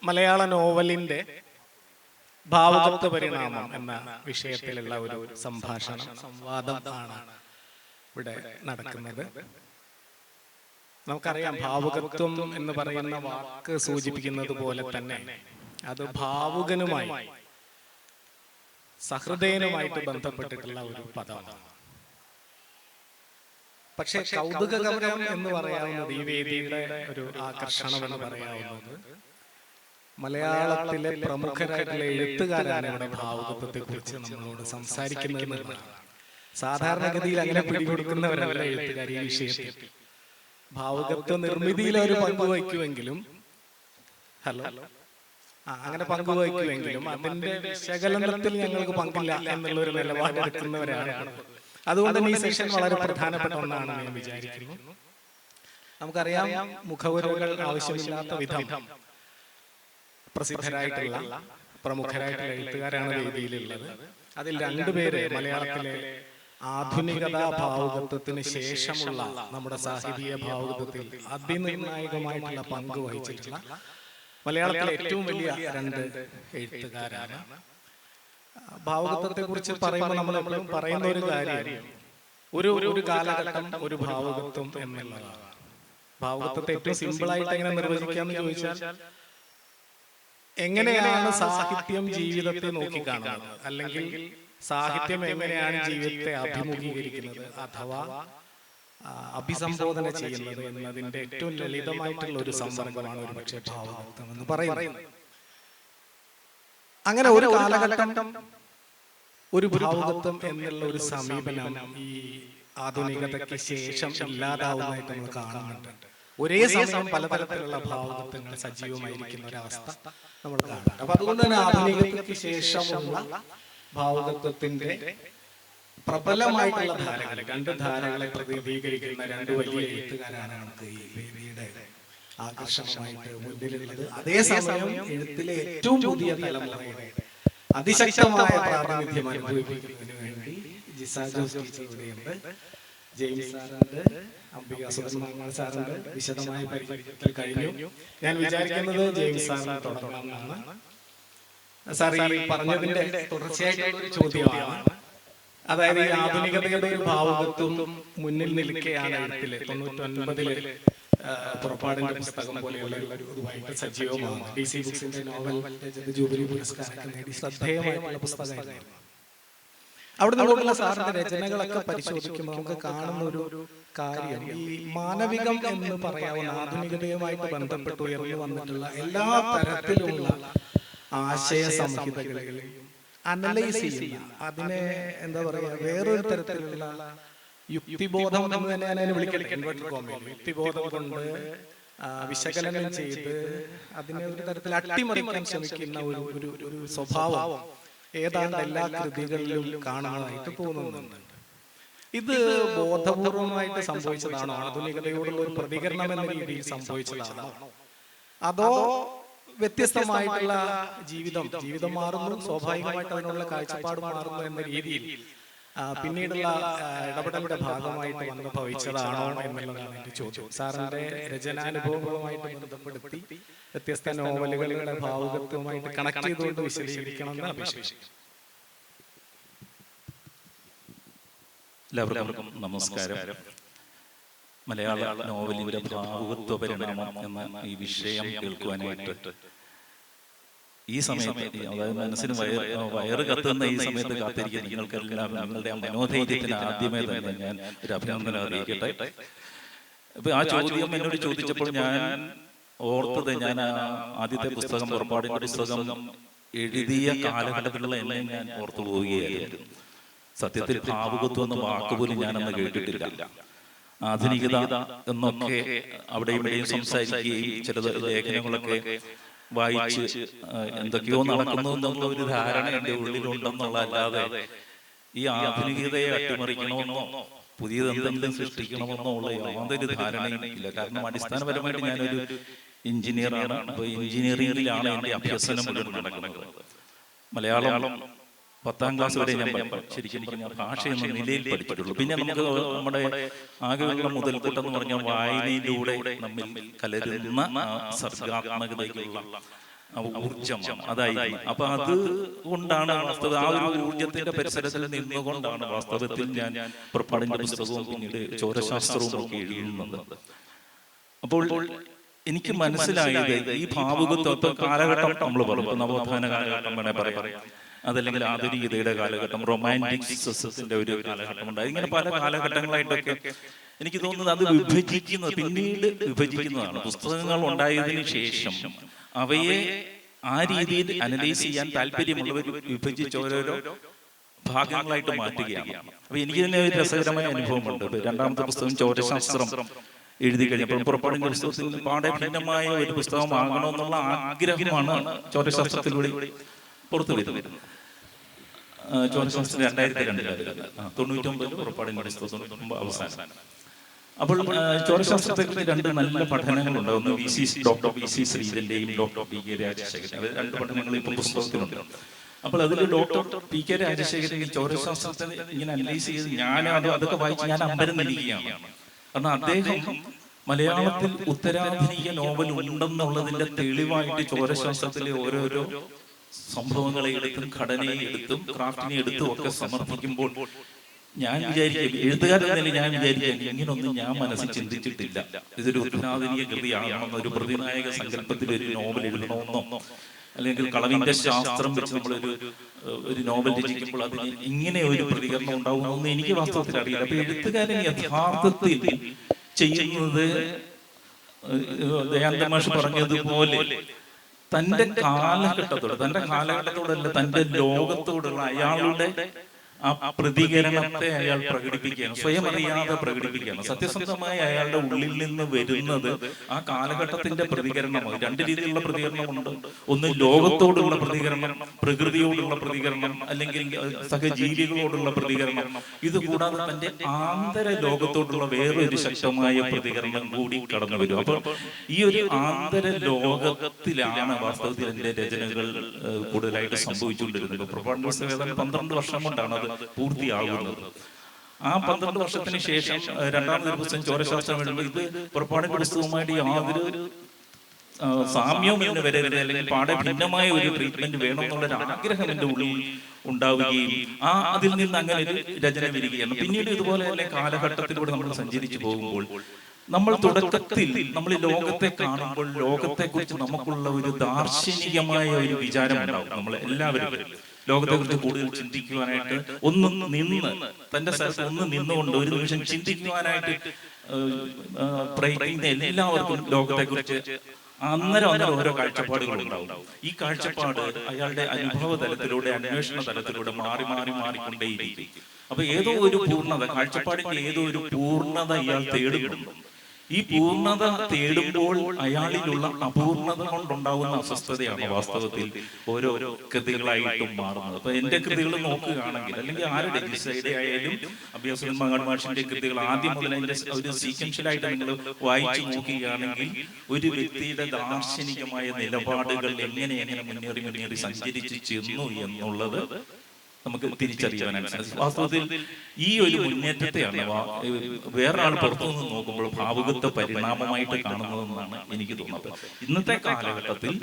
മലയാള നോവലിന്റെ ഭാവുകത്വ പരിണാമം എന്ന വിഷയത്തിലുള്ള ഒരു സംവാദം ആണ് ഇവിടെ നടക്കുന്നത്. നമുക്കറിയാം, ഭാവുകത്വം എന്ന് പറയുന്ന വാക്ക് സൂചിപ്പിക്കുന്നത് പോലെ തന്നെ അത് ഭാവുകനുമായി, സഹൃദയനുമായിട്ട് ബന്ധപ്പെട്ടിട്ടുള്ള ഒരു പദമാണ്. പക്ഷെ കൗതുകകരം എന്ന് പറയാവുന്നത്, ഈ വേദിയുടെ ഒരു ആകർഷണം എന്ന് പറയാവുന്നത്, മലയാളത്തിലെ പ്രമുഖരായിട്ടുള്ള എഴുത്തുകാരാണ് ഇവിടെ ഭാവുകത്വത്തെ കുറിച്ച് നമ്മളോട് സംസാരിക്കുന്നത്. സാധാരണഗതിയിൽ അങ്ങനെ പിടികൊടുക്കുന്നവരല്ല എഴുത്തുകാർ ഈ വിഷയത്തിൽ. ഭാവുകത്വ നിർമ്മിതിയിൽ ഒരു പങ്കുവയ്ക്കുമെങ്കിലും അങ്ങനെ പങ്കുവയ്ക്കുമെങ്കിലും അതിന്റെ വിശകലനത്തിൽ ഞങ്ങൾക്ക് പങ്കില്ല എന്നുള്ളൊരു നിലപാടെടുക്കുന്നവരാണ്. അതുകൊണ്ട് തന്നെ ഈ സെഷൻ വളരെ പ്രധാനപ്പെട്ട ഒന്നാണ് ഞാൻ വിചാരിക്കുന്നു. നമുക്കറിയാം, മുഖവുരകൾ ആവശ്യമില്ലാത്ത വിധം പ്രസിദ്ധരായിട്ടുള്ള പ്രമുഖരായിട്ടുള്ള എഴുത്തുകാരാണ് വേദിയിലുള്ളത്. അതിൽ രണ്ടുപേര് മലയാളത്തിലെ ആധുനികതാ ഭാവുകത്വത്തിന് ശേഷമുള്ള നമ്മുടെ സാഹിത്യ ഭാവുകത്വത്തിൽ അതിനിർണായകമായിട്ടുള്ള പങ്ക് വഹിച്ചിട്ടുള്ള മലയാളത്തിലെ ഏറ്റവും വലിയ രണ്ട് എഴുത്തുകാരാണ്. ഭാവുകത്വത്തെ കുറിച്ച് പറയുമ്പോൾ നമ്മൾ എപ്പോഴും പറയുന്ന ഒരു കാര്യം, ഒരു കാലഘട്ടം ഒരു ഭാവുകത്വം എന്നുള്ളതാണ്. ഭാവുകത്വത്തെ ഏറ്റവും സിമ്പിളായിട്ട് എങ്ങനെ നിർവചിക്കാന്ന് ചോദിച്ചാൽ, എങ്ങനെയാണ് സാഹിത്യം ജീവിതത്തെ നോക്കിക്കാണുന്നത്, അല്ലെങ്കിൽ സാഹിത്യം എങ്ങനെയാണ് ജീവിതത്തെ അഭിമുഖീകരിക്കുന്നത് അഥവാ അഭിസംബോധന ചെയ്യുന്നത് എന്നതിന്റെ ഏറ്റവും ലളിതമായിട്ടുള്ള ഒരു സംസർഗമാണ് ഒരു പക്ഷേ ഭാവുകത്വം എന്ന് പറയുന്നത്. അങ്ങനെ ഒരു കാലഘട്ടം ഒരു ഭാവുകത്വം എന്നുള്ള ഒരു സമീപനം ഈ ആധുനികതയ്ക്ക് ശേഷം ഇല്ലാതാവുന്നതായിട്ട് നമ്മൾ കാണുന്നുണ്ട്. ഒരേ സമയം പലതരത്തിലുള്ള ഭാവുകത്വങ്ങൾ സജീവമായിരിക്കുന്ന ഒരവസ്ഥ നമ്മൾ കാണുന്നുണ്ട്. അപ്പൊ അതുകൊണ്ട് തന്നെ ആധുനികതയ്ക്ക് ശേഷമുള്ള ഭാവുകത്വത്തിന്റെ പ്രബലമായിട്ടുള്ള ധാരകൾ, രണ്ട് ധാരകളെ പ്രതിനിധീകരിക്കുന്ന രണ്ട് വലിയ എഴുത്തുകാരാണ് നമുക്ക് ഈ വേദിയുടെ ആകർഷണമായിട്ട് മുന്നിലുള്ളത്. അതേസമയം എഴുത്തിലെ ഏറ്റവും പുതിയ തലമുറയുടെ അതിശക്തമായ പ്രാതിനിധ്യം അനുഭവിക്കുന്നതിന് വേണ്ടി ജിസാ ജോസ് ടീച്ചർ ഇവിടെയുണ്ട്, ജെയിംസ് സാറുണ്ട്, അംബിക സുബ്രഹ്മണ്യൻ സാറുണ്ട്. വിശദമായ പരിചയത്തിൽ കഴിഞ്ഞു. ഞാൻ വിചാരിക്കുന്നത് ജെയിംസ് സാറിന് തുടങ്ങണമെന്നാണ്. സാർ ഈ പറഞ്ഞതിന്റെ തുടർച്ചയായിട്ടുള്ള ഒരു ചോദ്യമാണ്. അതായത് ഈ ആധുനികതയുടെ ഒരു ഭാവുകത്വം മുന്നിൽ നിൽക്കുകയാണ് എഴുത്തില്. 99 പുറപ്പാടിന്റെ പുസ്തകം പോലെയുള്ള ഒരു സജീവമാണ്. DC ബുക്സിന്റെ നോവൽ ജൂബിലി പുരസ്കാരം നേടി ശ്രദ്ധേയമായിട്ടുള്ള പുസ്തകമായിരുന്നു. അവിടെ നിന്നുള്ള സാറിന്റെ രചനകളൊക്കെ പരിശോധിക്കുമ്പോൾ നമുക്ക് കാണുന്ന ഒരു കാര്യം, ഈ മാനവികം എന്ന് പറയാവുന്ന ആധുനികതയുമായിട്ട് ബന്ധപ്പെട്ട് ഉയർന്നു വന്നിട്ടുള്ള എല്ലാ തരത്തിലുള്ള ആശയ സംഹിതകളെയും അനലൈസ് ചെയ്യുന്ന, അതിനെ എന്താ പറയാ, വേറൊരു തരത്തിലുള്ള യുക്തിബോധം എന്ന് തന്നെ ഞാൻ അതിനെ വിളിക്കട്ടെ, യുക്തിബോധം കൊണ്ട് വിശകലനം ചെയ്ത് അതിനെ ഒരു തരത്തിൽ അട്ടിമറിക്കാൻ ശ്രമിക്കുന്ന ഒരു സ്വഭാവം ഏതാണ്ട് എല്ലാ കൃതികളിലും കാണാനായിട്ട് തോന്നുന്നുണ്ട്. ഇത് ബോധപൂർവമായിട്ട് സംഭവിച്ചതാണോ, ആധുനികതയോടുള്ള ഒരു പ്രതികരണം എന്ന രീതിയിൽ സംഭവിച്ചതാണോ, അതോ വ്യത്യസ്തമായിട്ടുള്ള ജീവിതം മാറുന്നു, സ്വാഭാവികമായിട്ട് അതിനുള്ള കാഴ്ചപ്പാട് മാറുന്നു എന്ന രീതിയിൽ പിന്നീടുള്ള ഇടപെടലിന്റെ ഭാഗമായിട്ട് വന്ന് ഭവിച്ചതാണോ എന്നുള്ളതാണ് എന്റെ ചോദ്യം. സാറിന്റെ രചനാനുഭവങ്ങളുമായിട്ട് ബന്ധപ്പെടുത്തി വ്യത്യസ്ത നോവലുകളുടെ ഭാവുകത്വമായിട്ട് കണക്ട് ചെയ്തുകൊണ്ട് വിശദീകരിക്കണമെന്ന് അപേക്ഷിച്ചു. എല്ലാവർക്കും നമസ്കാരം. മലയാള നോവലിന്റെ ഭാവുകത്വ പരിണാമം എന്ന ഈ വിഷയം കേൾക്കുവാനായിട്ട് ഈ സമയത്ത്, അതായത് മനസ്സിന് വയറ് കത്തുന്ന ഈ സമയത്ത് കാത്തിരിക്കുന്ന നിങ്ങൾക്കെല്ലാം നിങ്ങളുടെ ആ മനോധൈര്യത്തിന് ആദ്യമേ തന്നെ ഞാൻ ഒരു അഭിനന്ദനം അറിയിക്കട്ടെ. അപ്പൊ ആ ചോദ്യം എന്നോട് ചോദിച്ചപ്പോൾ ഞാൻ ഓർത്തത്, ഞാൻ ആദ്യത്തെ പുസ്തകം, പുറപ്പാടിന്റെ പുസ്തകം എഴുതിയ കാലഘട്ടത്തിലുള്ള എന്നെ ഞാൻ ഓർത്തു പോവുകയായിരുന്നു. സത്യത്തിൽ ഭാവുകത്വം എന്ന വാക്കുപോലും ഞാനന്ന് കേട്ടിട്ടില്ല. ആധുനികത എന്നൊക്കെ അവിടെയും ഇവിടെയും സംസാരിക്കുകയും ചില ലേഖനങ്ങളൊക്കെ വായിച്ച് എന്തൊക്കെയോ നടക്കുന്നു എന്നുള്ള ഒരു ധാരണ എൻ്റെ ഉള്ളിലുണ്ടെന്നുള്ളതല്ലാതെ ഈ ആധുനികതയെ അട്ടിമറിക്കണമെന്നോ പുതിയതെന്തെങ്കിലും സൃഷ്ടിക്കണമെന്നോ ഉള്ള യാതൊരു ധാരണയും ഇല്ല. കാരണം അടിസ്ഥാനപരമായിട്ട് ഞാനൊരു എഞ്ചിനീയറാണ്. അപ്പോൾ എഞ്ചിനീയറിംഗിലാണ് എൻ്റെ അഭ്യസനം മുഴുവൻ നടക്കുന്നത്. മലയാളം 10ാം ക്ലാസ് വരെ ഞാൻ ശരിക്കും പറഞ്ഞ ഭാഷ എന്ന നിലയിൽ പഠിച്ചിട്ടുള്ളൂ. പിന്നെ നമുക്ക് നമ്മുടെ ആകെയുള്ള മുതൽക്കൂട്ടം എന്ന് പറഞ്ഞാൽ വായനയിലൂടെ നമ്മിൽ കലരുന്ന സർഗാത്മകതയ്ക്കുള്ള ഊർജം അതായിരുന്നു. അപ്പൊ അത് കൊണ്ടാണ് വാസ്തവ ആ ഒരു ഊർജത്തിന്റെ പരിസരത്തിൽ നിന്നുകൊണ്ടാണ് വാസ്തവത്തിൽ ഞാൻ പുറപ്പാടിന്റെ പുസ്തകവും പിന്നീട് ചോരശാസ്ത്രവും ഒക്കെ എഴുതുന്നത്. അപ്പോൾ എനിക്ക് മനസ്സിലായത് ഈ ഭാവുകത്വ കാലഘട്ടം നമ്മൾ പറഞ്ഞു, നവോത്ഥാന കാലഘട്ടം വേണേ പറയാം, അതല്ലെങ്കിൽ ആധുനികതയുടെ കാലഘട്ടം, റൊമാൻറ്റിക്സിസത്തിന്റെ ഒരു കാലഘട്ടം ഉണ്ടായി. ഇങ്ങനെ പല കാലഘട്ടങ്ങളായിട്ടൊക്കെ എനിക്ക് തോന്നുന്നത് അത് പിന്നീട് വിഭജിക്കുന്നതാണ്. പുസ്തകങ്ങൾ ഉണ്ടായതിനു ശേഷം അവയെ ആ രീതിയിൽ അനലൈസ് ചെയ്യാൻ താല്പര്യമുള്ളവർ വിഭജിച്ച് ഓരോരോ ഭാഗങ്ങളായിട്ട് മാറ്റുകയാണ്. അപ്പൊ എനിക്ക് തന്നെ ഒരു രസകരമായ അനുഭവമുണ്ട്. രണ്ടാമത്തെ പുസ്തകം ചോരശാസ്ത്രം എഴുതി കഴിഞ്ഞപ്പോൾ പുറപ്പാടിന്റെ പുസ്തകത്തിൽ പാടെ ഭിന്നമായ ഒരു പുസ്തകമാകണമെന്നുള്ള ആഗ്രഹമാണ് ചോരശാസ്ത്രത്തിലൂടെ പുറത്തു വരുന്നത്. ചോരശാസ്ത്രം 2002 99 പുറപ്പാടിന്റെ പുസ്തകം 99 അവസാനം. അപ്പോൾ ചോരശാസ്ത്രത്തെക്കുറിച്ച് 2 നല്ല പഠനങ്ങളുണ്ട്. ഒന്ന് ഡോക്ടർ വി.സി. ശ്രീധന്റെയും ഡോക്ടർ പി.കെ. രാജശേഖരൻ. 2 പഠനങ്ങൾ ഇപ്പൊ പുസ്തകത്തിലുണ്ട്. അപ്പോൾ അതിൽ ഡോക്ടർ പി.കെ. രാജശേഖരൻ ഈ ചോരശാസ്ത്രത്തെ ഇങ്ങനെ അനലൈസ് ചെയ്ത് അതൊക്കെ വായിച്ച് ഞാൻ അമ്പരന്നിരിക്കുകയാണ്. കാരണം അദ്ദേഹം മലയാളത്തിൽ ഉത്തരാധുനിക നോവൽ ഉണ്ടെന്നുള്ളതിന്റെ തെളിവായിട്ട് ചോരശാസ്ത്രത്തിലെ ഓരോരോ സംഭവങ്ങളെ എടുത്തും ഘടനയെ എടുത്തും ക്രാഫ്റ്റിനെ എടുത്തും ഒക്കെ സമർപ്പിക്കുമ്പോൾ ഞാൻ വിചാരിക്കും, എഴുത്തുകാരെന്നല്ല ഞാൻ വിചാരിക്കാം, ഇങ്ങനൊന്നും ഞാൻ മനസ്സിൽ ചിന്തിച്ചിട്ടില്ല. ഇതൊരു ഉത്തരാധുനിക കൃതിയാണെന്നോ ഒരു പ്രതിനായക സങ്കല്പത്തിൽ ഒരു നോവൽ എഴുതണമെന്നോ അല്ലെങ്കിൽ കളവിന്റെ ശാസ്ത്രം വെച്ച് നമ്മളൊരു നോവൽ രചിക്കുമ്പോൾ അതിന് ഇങ്ങനെ ഒരു പ്രതികരണം ഉണ്ടാവുമെന്ന് എനിക്ക് വാസ്തവത്തിൽ അറിയില്ല. അപ്പൊ എഴുത്തുകാരൻ യഥാർത്ഥത്തിൽ ചെയ്യുന്നത് ദയാനന്ദ മാഷ് പറഞ്ഞതുപോലെ തന്റെ കാലഘട്ടത്തോടല്ല തന്റെ ലോകത്തോടുള്ള അയാളുടെ ആ പ്രതികരണത്തെ അയാൾ പ്രകടിപ്പിക്കുകയാണ്, സ്വയം അറിയാതെ പ്രകടിപ്പിക്കുകയാണ്. സത്യസന്ധമായി അയാളുടെ ഉള്ളിൽ നിന്ന് വരുന്നത് ആ കാലഘട്ടത്തിന്റെ പ്രതികരണമാണ്. 2 രീതിയിലുള്ള പ്രതികരണമുണ്ട്. ഒന്ന് ലോകത്തോടുള്ള പ്രതികരണം, പ്രകൃതിയോടുള്ള പ്രതികരണം, അല്ലെങ്കിൽ സഹജീവികളോടുള്ള പ്രതികരണം. ഇത് കൂടാതെ തന്റെ ആന്തര ലോകത്തോടുള്ള വേറൊരു ശക്തമായ പ്രതികരണം കൂടി കടന്നു വരും. അപ്പോൾ ഈ ഒരു ആന്തര ലോകത്തിലാണ് വാസ്തവത്തിൽ എന്റെ രചനകൾ കൂടുതലായിട്ട് സംഭവിച്ചുകൊണ്ടിരുന്നത്. പുറപ്പാടിന്റെ പുസ്തകം 12 വർഷം കൊണ്ടാണ് അത് പൂർത്തിയാകുന്നത്. ആ 12 വർഷത്തിന് ശേഷം രണ്ടാമതൊരു പുസ്തകം ചോരശാസ്ത്രം എഴുതുമ്പോൾ ഇത് പുറപ്പാടിന്റെ പുസ്തകവുമായിട്ട് യാതൊരു സാമ്യവും എന്ന് വരരുത്, അല്ലെങ്കിൽ പാടെ ഭിന്നമായ ഒരു ട്രീറ്റ്മെന്റ് വേണം എന്നുള്ളൊരു ആഗ്രഹം എന്റെ ഉള്ളിൽ ഉണ്ടാവുകയും അതിൽ നിന്ന് അങ്ങനെ ഒരു രചന വരികയാണ്. പിന്നീട് ഇതുപോലെ തന്നെ കാലഘട്ടത്തിലൂടെ നമ്മൾ സഞ്ചരിച്ചു പോകുമ്പോൾ നമ്മൾ തുടക്കത്തിൽ നമ്മൾ ലോകത്തെ കാണുമ്പോൾ ലോകത്തെ കുറിച്ച് നമുക്കുള്ള ഒരു ദാർശനികമായ ഒരു വിചാരം ഉണ്ടാവും. നമ്മൾ എല്ലാവരും ലോകത്തെ കുറിച്ച് കൂടുതൽ ചിന്തിക്കുവാനായിട്ട് തന്റെ സ്ഥലത്ത് നിന്നുകൊണ്ട് ഒരു നിമിഷം ചിന്തിക്കുവാനായിട്ട് പ്രയത്നിക്കുന്ന എല്ലാവർക്കും ലോകത്തെ കുറിച്ച് അന്നേരം ഓരോ കാഴ്ചപ്പാടുകൾ ഉണ്ടാവും. ഈ കാഴ്ചപ്പാട് അയാളുടെ അനുഭവ തലത്തിലൂടെ അന്വേഷണ തലത്തിലൂടെ മാറിക്കൊണ്ടേയിരിക്കും. അപ്പൊ ഏതോ ഒരു പൂർണ്ണത, കാഴ്ചപ്പാടിന്റെ ഏതോ ഒരു പൂർണ്ണത ഇയാൾ തേടുന്നു. ഈ പൂർണ്ണത തേടുമ്പോൾ അയാളിലുള്ള അപൂർണത കൊണ്ടുണ്ടാകുന്ന അസ്വസ്ഥതയാണ് വാസ്തവത്തിൽ ഓരോ കൃതികളായിട്ടും മാറുന്നത്. അപ്പൊ എന്റെ കൃതികൾ നോക്കുകയാണെങ്കിൽ, അല്ലെങ്കിൽ ആരുടെ ജിസയുടെ ആയാലും അഭ്യാസുൽ മങ്ങാട് മാഷിന്റെ കൃതികൾ ആദ്യം മുതൽ അതിന്റെ ഒരു സീക്വൻഷ്യലായിട്ട് നിങ്ങൾ വായിച്ചു നോക്കുകയാണെങ്കിൽ ഒരു വ്യക്തിയുടെ ദാർശനികമായ നിലപാടുകൾ എങ്ങനെ മുന്നേറി സഞ്ചരിച്ച് ചെന്നു എന്നുള്ളത് നമുക്ക് തിരിച്ചറിയാനാണ്. വാസ്തവത്തിൽ ഈ ഒരു മുന്നേറ്റത്തെയാണ് വേറൊരാൾ പുറത്തുനിന്ന് നോക്കുമ്പോൾ ഭാവുകത്വ പരിണാമമായിട്ട് കാണുന്നതെന്നാണ് എനിക്ക് തോന്നുന്നത്. ഇന്നത്തെ കാലഘട്ടത്തിൽ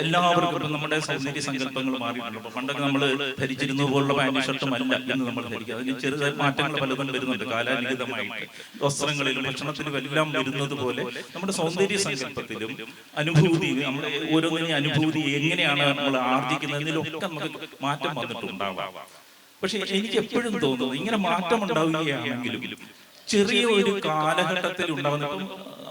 എല്ലാവർക്കും നമ്മുടെ സൗന്ദര്യ സങ്കല്പങ്ങൾ മാറിയിട്ടുണ്ട്. പണ്ടൊക്കെ നമ്മൾ ധരിച്ചിരുന്ന പോലുള്ള പാന്റ് ഷർട്ടും അല്ല ഇന്ന് നമ്മൾ ധരിക്കുക. അതിന് ചെറുതായ മാറ്റങ്ങൾ പലതും വരുന്നുണ്ട് കാലാനുഗതമായിട്ട്. വസ്ത്രങ്ങളിലും ഭക്ഷണത്തിലും എല്ലാം വരുന്നത് പോലെ നമ്മുടെ സൗന്ദര്യ സങ്കല്പത്തിലും അനുഭൂതി, നമ്മുടെ ഓരോന്നിനും അനുഭൂതി എങ്ങനെയാണ് നമ്മൾ ആർജിക്കുന്നതിലൊക്കെ നമുക്ക് മാറ്റം വന്നിട്ടുണ്ടാവാം. പക്ഷെ എനിക്ക് എപ്പോഴും തോന്നുന്നത് ഇങ്ങനെ മാറ്റം ഉണ്ടാവുകയാണെങ്കിലും ചെറിയ ഒരു കാലഘട്ടത്തിൽ ഉണ്ടാവുന്ന,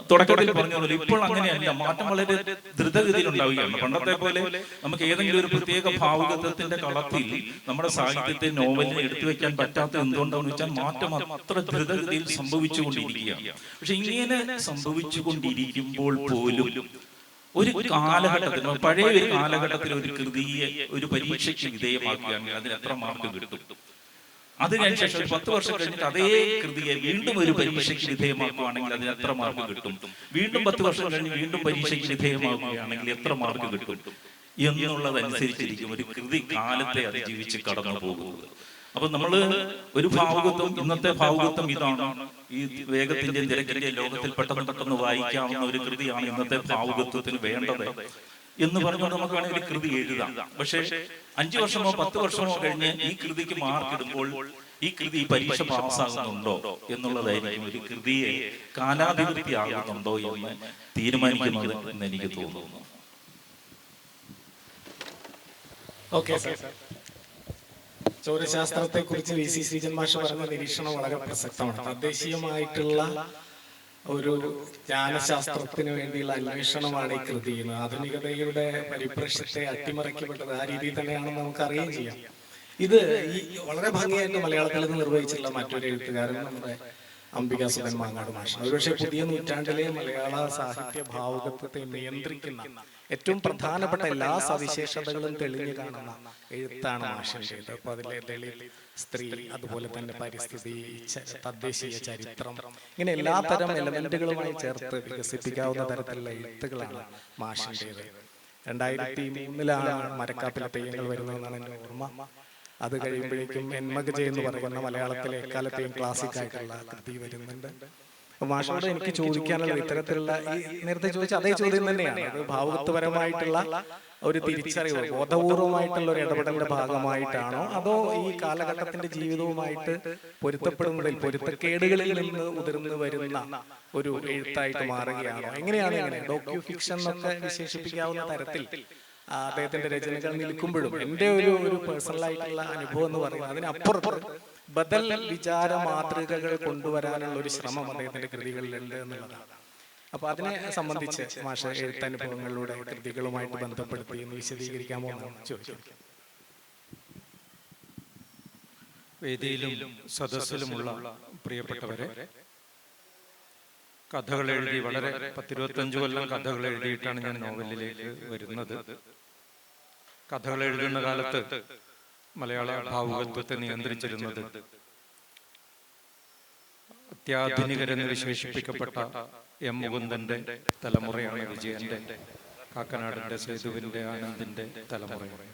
തുടക്കത്തിൽ പറഞ്ഞ പോലെ ഇപ്പോൾ അങ്ങനെയല്ല, മാറ്റം വളരെ ദ്രുതഗതിയിൽ ഉണ്ടാവുകയാണ്. പണ്ടത്തെ പോലെ നമുക്ക് ഏതെങ്കിലും ഒരു പ്രത്യേക ഭാവുകത്വത്തിന്റെ കളത്തിൽ നമ്മുടെ സാഹിത്യത്തെ, നോവലിനെ എടുത്തു വെക്കാൻ പറ്റാത്ത എന്തുകൊണ്ടാണെന്ന് വെച്ചാൽ മാറ്റം അത്ര ദ്രുതഗതിയിൽ സംഭവിച്ചുകൊണ്ടിരിക്കുകയാണ്. പക്ഷെ ഇങ്ങനെ സംഭവിച്ചുകൊണ്ടിരിക്കുമ്പോൾ പോലും ഒരു കാലഘട്ടത്തിൽ, പഴയ ഒരു കാലഘട്ടത്തിൽ ഒരു കൃതിയെ ഒരു പരീക്ഷയ്ക്ക് വിധേയമാക്കുകയാണെങ്കിൽ അതിന് എത്ര മാർക്ക് കിട്ടും? അതിനുശേഷം 10 വർഷം കഴിഞ്ഞിട്ട് അതേ കൃതിയെ വീണ്ടും ഒരു പരീക്ഷയ്ക്ക് വിധേയമാക്കുകയാണെങ്കിൽ അതിന് എത്ര മാർക്ക് കിട്ടും? വീണ്ടും 10 വർഷം കഴിഞ്ഞ് വീണ്ടും പരീക്ഷയ്ക്ക് വിധേയമാക്കുകയാണെങ്കിൽ എത്ര മാർക്ക് കിട്ടും? എന്നുള്ളതനുസരിച്ചിരിക്കും ഒരു കൃതി കാലത്തെ അതിജീവിച്ച് കടന്നു പോകുന്നത്. അപ്പൊ നമ്മള് ഒരു ഭാവുകത്വം, ഇന്നത്തെ ഭാവുകത്വം ഇതാണ്, ഈ വേഗത്തിന്റെ തിരക്കിന്റെ ലോകത്തിൽ പെട്ടെന്ന് പെട്ടെന്ന് വായിക്കാവുന്ന ഒരു കൃതിയാണ് ഇന്നത്തെ ഭാവുകത്വത്തിന് വേണ്ടത് എന്ന് പറഞ്ഞുകൊണ്ട് നമുക്ക് വേണമെങ്കിൽ കൃതി എഴുതാം. പക്ഷേ 5 വർഷമോ 10 വർഷമോ കഴിഞ്ഞ് ഈ കൃതിക്ക് മാർക്കിടുമ്പോൾ ഈ കൃതി പരീക്ഷ പാസ്സാകുന്നുണ്ടോ എന്നുള്ളതായിരിക്കും ഒരു കൃതിയെ കാലാധിപത്യമാകുന്നുണ്ടോ എന്ന് തീരുമാനിക്കുന്നത് എന്ന് എനിക്ക് തോന്നുന്നു. ഓക്കെ സാർ, ചോദ്യശാസ്ത്രത്തെ കുറിച്ച് വി സി ശ്രീജൻ മാഷ് പറഞ്ഞ നിരീക്ഷണം വളരെ പ്രസക്തമാണ്. തദ്ദേശീയമായിട്ടുള്ള ഒരു ജ്ഞാനശാസ്ത്രത്തിന് വേണ്ടിയുള്ള അന്വേഷണമാണ് ഈ കൃതി. ആധുനികതയുടെ പരിപ്രശ്യത്തെ അട്ടിമറിക്കപ്പെട്ടത് ആ രീതിയിൽ തന്നെയാണെന്ന് നമുക്ക് അറിയുകയും ചെയ്യാം. ഇത് ഈ വളരെ ഭംഗിയായിട്ട് മലയാളത്തിൽ നിന്ന് നിർവഹിച്ചിട്ടുള്ള മറ്റൊരു എഴുത്തുകാരൻ നമ്മുടെ അംബിക സുധൻ മാങ്ങാട് മാഷാണ്. ഒരുപക്ഷെ പുതിയ നൂറ്റാണ്ടിലെ മലയാള സാഹിത്യ ഭാവുകത്വത്തെ നിയന്ത്രിക്കുന്ന ഏറ്റവും പ്രധാനപ്പെട്ട എല്ലാ സവിശേഷതകളും തെളിഞ്ഞു കാണുന്ന എഴുത്താണ് മാഷിൻ്റേത്. അപ്പൊ അതിലെ ദളിത്, സ്ത്രീ, അതുപോലെ തന്നെ പരിസ്ഥിതി, തദ്ദേശീയ ചരിത്രം, ഇങ്ങനെ എല്ലാ തരം എലമെന്റുകളുമായി ചേർത്ത് വികസിപ്പിക്കാവുന്ന തരത്തിലുള്ള എഴുത്തുകളാണ് മാഷിൻ്റേത്. 2003 മരക്കാപ്പിലെ തെയ്യങ്ങൾ വരുന്നതെന്നാണ് എൻ്റെ ഓർമ്മ. അത് കഴിയുമ്പോഴേക്കും എന്മകജ എന്ന് പറയുന്ന മലയാളത്തിലെ എക്കാലത്തെയും ക്ലാസിക് ആയിട്ടുള്ള കൃതി വരുന്നുണ്ട്. മാഷോട് എനിക്ക് ചോദിക്കാനുള്ള ഇത്തരത്തിലുള്ള ഈ നേരത്തെ ചോദിച്ച അതേ ചോദ്യം തന്നെയാണ്. അത് ഭാവുകത്വപരമായിട്ടുള്ള ഒരു തിരിച്ചറിവ്, ബോധപൂർവമായിട്ടുള്ള ഒരു ഇടപെടലിന്റെ ഭാഗമായിട്ടാണോ അതോ ഈ കാലഘട്ടത്തിന്റെ ജീവിതവുമായിട്ട് പൊരുത്തപ്പെടുന്നതിൽ, പൊരുത്തക്കേടുകളിൽ നിന്ന് ഉതിർന്നു വരുന്ന ഒരു എഴുത്തായിട്ട് മാറുകയാണോ? എങ്ങനെയാണ് ഡോക്യു ഫിക്ഷൻ എന്നൊക്കെ വിശേഷിപ്പിക്കാവുന്ന തരത്തിൽ അദ്ദേഹത്തിന്റെ രചനകൾ നിൽക്കുമ്പോഴും എൻ്റെ ഒരു പേഴ്സണൽ ആയിട്ടുള്ള അനുഭവം എന്ന് പറയുന്നത് അതിനപ്പുറത്ത് ബദൽ വിചാര മാതൃകകൾ കൊണ്ടുവരാനുള്ള ഒരു ശ്രമം അദ്ദേഹത്തിന്റെ കൃതികളിലുണ്ട് എന്നുള്ളതാണ്. അപ്പൊ അതിനെ സംബന്ധിച്ച് മാഷ എഴുത്തനുഭവങ്ങളിലൂടെ കൃതികളുമായിട്ട് ബന്ധപ്പെടുത്തി എന്ന് വിശദീകരിക്കാമോ എന്നാണ് ചോദിക്കുന്നത്. വേദിയിലും സദസ്സിലുമുള്ള പ്രിയപ്പെട്ടവരെ, കഥകൾ എഴുതി വളരെ 10-25 കൊല്ലം കഥകൾ എഴുതിയിട്ടാണ് ഞാൻ നോവലിലേക്ക് വരുന്നത്. കഥകൾ എഴുതുന്ന കാലത്ത് മലയാള ഭാവുകത്വത്തെ നിയന്ത്രിച്ചിരുന്നത് അത്യാധുനികരെന്ന് വിശേഷിപ്പിക്കപ്പെട്ട എം മുകുന്ദന്റെ തലമുറയാണ്, വിജയന്റെ, കാക്കനാടിന്റെ, സേതുവിന്റെ, ആനന്ദിന്റെ തലമുറയാണ്.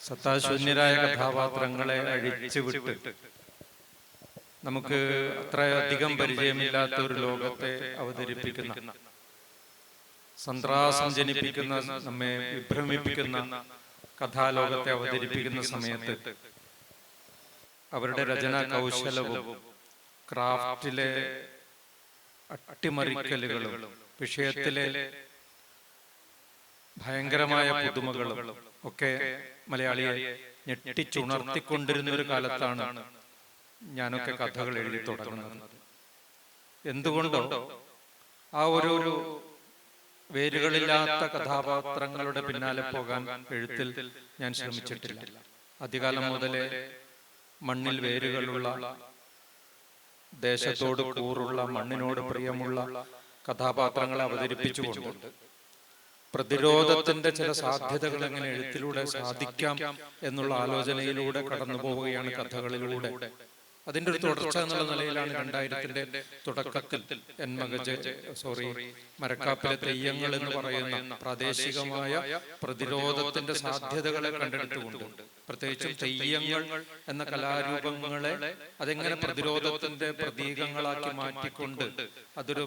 സത്താശൂന്യരായ കഥാപാത്രങ്ങളെ അഴിച്ചുവിട്ട് നമുക്ക് അത്രയധികം പരിചയമില്ലാത്ത ഒരു ലോകത്തെ അവതരിപ്പിക്കുന്ന, സന്ത്രാസം ജനിപ്പിക്കുന്ന, നമ്മെ വിഭ്രമിപ്പിക്കുന്ന കഥാലോകത്തെ അവതരിപ്പിക്കുന്ന സമയത്ത് അവരുടെ രചനാ കൗശലവും ക്രാഫ്റ്റിലെ അട്ടിമറിക്കലുകളും വിഷയത്തിലെ ഭയങ്കരമായ പുതുമകളും ഒക്കെ മലയാളിയെ ഞെട്ടിച്ചുണർത്തിക്കൊണ്ടിരുന്ന ഒരു കാലത്താണ് ഞാനൊക്കെ കഥകൾ എഴുതി തുടങ്ങുന്നത്. എന്തുകൊണ്ടോ ആ ഒരു വേരുകളില്ലാത്ത കഥാപാത്രങ്ങളുടെ പിന്നാലെ പോകാൻ എഴുത്തിൽ ഞാൻ ശ്രമിച്ചിട്ടില്ല. ആദ്യകാലം മുതലേ മണ്ണിൽ വേരുകളുള്ള, ദേശത്തോട് കൂറുള്ള, മണ്ണിനോട് പ്രിയമുള്ള കഥാപാത്രങ്ങളെ അവതരിപ്പിച്ചുകൊണ്ട് പ്രതിരോധത്തിന്റെ ചില സാധ്യതകൾ എങ്ങനെ എഴുത്തിലൂടെ സാധിക്കാം എന്നുള്ള ആലോചനയിലൂടെ കടന്നു പോവുകയാണ് കഥകളിലൂടെ. അതിന്റെ ഒരു തുടർച്ച എന്നുള്ള നിലയിലാണ് 2000-ന്റെ തുടക്കത്തിൽ മരക്കാപ്പിലെ തെയ്യങ്ങൾ എന്ന് പറയുന്ന പ്രാദേശികമായ പ്രതിരോധത്തിന്റെ സാധ്യതകളെ കണ്ടെടുത്തുകൊണ്ട്, പ്രത്യേകിച്ചും തെയ്യങ്ങൾ എന്ന കലാരൂപങ്ങളെ അതെങ്ങനെ പ്രതിരോധത്തിന്റെ പ്രതീകങ്ങളാക്കി മാറ്റിക്കൊണ്ട് അതൊരു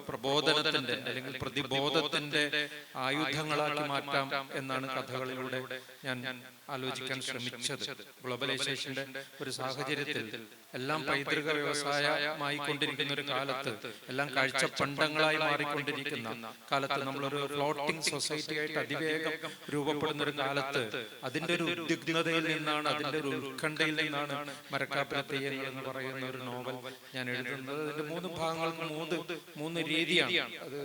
പ്രബോധനത്തിന്റെ അല്ലെങ്കിൽ പ്രതിബോധത്തിന്റെ ആയുധങ്ങളാക്കി മാറ്റാം എന്നാണ് കഥകളിലൂടെ ഞാൻ ആലോചിക്കാൻ ശ്രമിച്ചത്. ഗ്ലോബലൈസേഷന്റെ ഒരു സാഹചര്യത്തിൽ എല്ലാം പൈതൃക വ്യവസായമായി കൊണ്ടിരിക്കുന്ന ഒരു കാലത്ത്, എല്ലാം കാഴ്ചപ്പണ്ടങ്ങളായി മാറിക്കൊണ്ടിരിക്കുന്ന കാലത്ത്, നമ്മളൊരു ഫ്ലോട്ടിംഗ് സൊസൈറ്റി ആയിട്ട് അതിവേഗം രൂപപ്പെടുന്ന ഒരു കാലത്ത് അതിന്റെ ഒരു ഉദ്വിഗ്നതയിൽ നിന്നാണ്, അതിന്റെ ഒരു ഉത്കണ്ഠയിൽ നിന്നാണ് മരക്കാപ്പിലെ തെയ്യങ്ങൾ എന്ന് പറയുന്ന ഒരു നോവൽ ഞാൻ എഴുതുന്നത്. അതിന്റെ 3 ഭാഗങ്ങൾക്ക് 3 രീതിയാണ്. അത്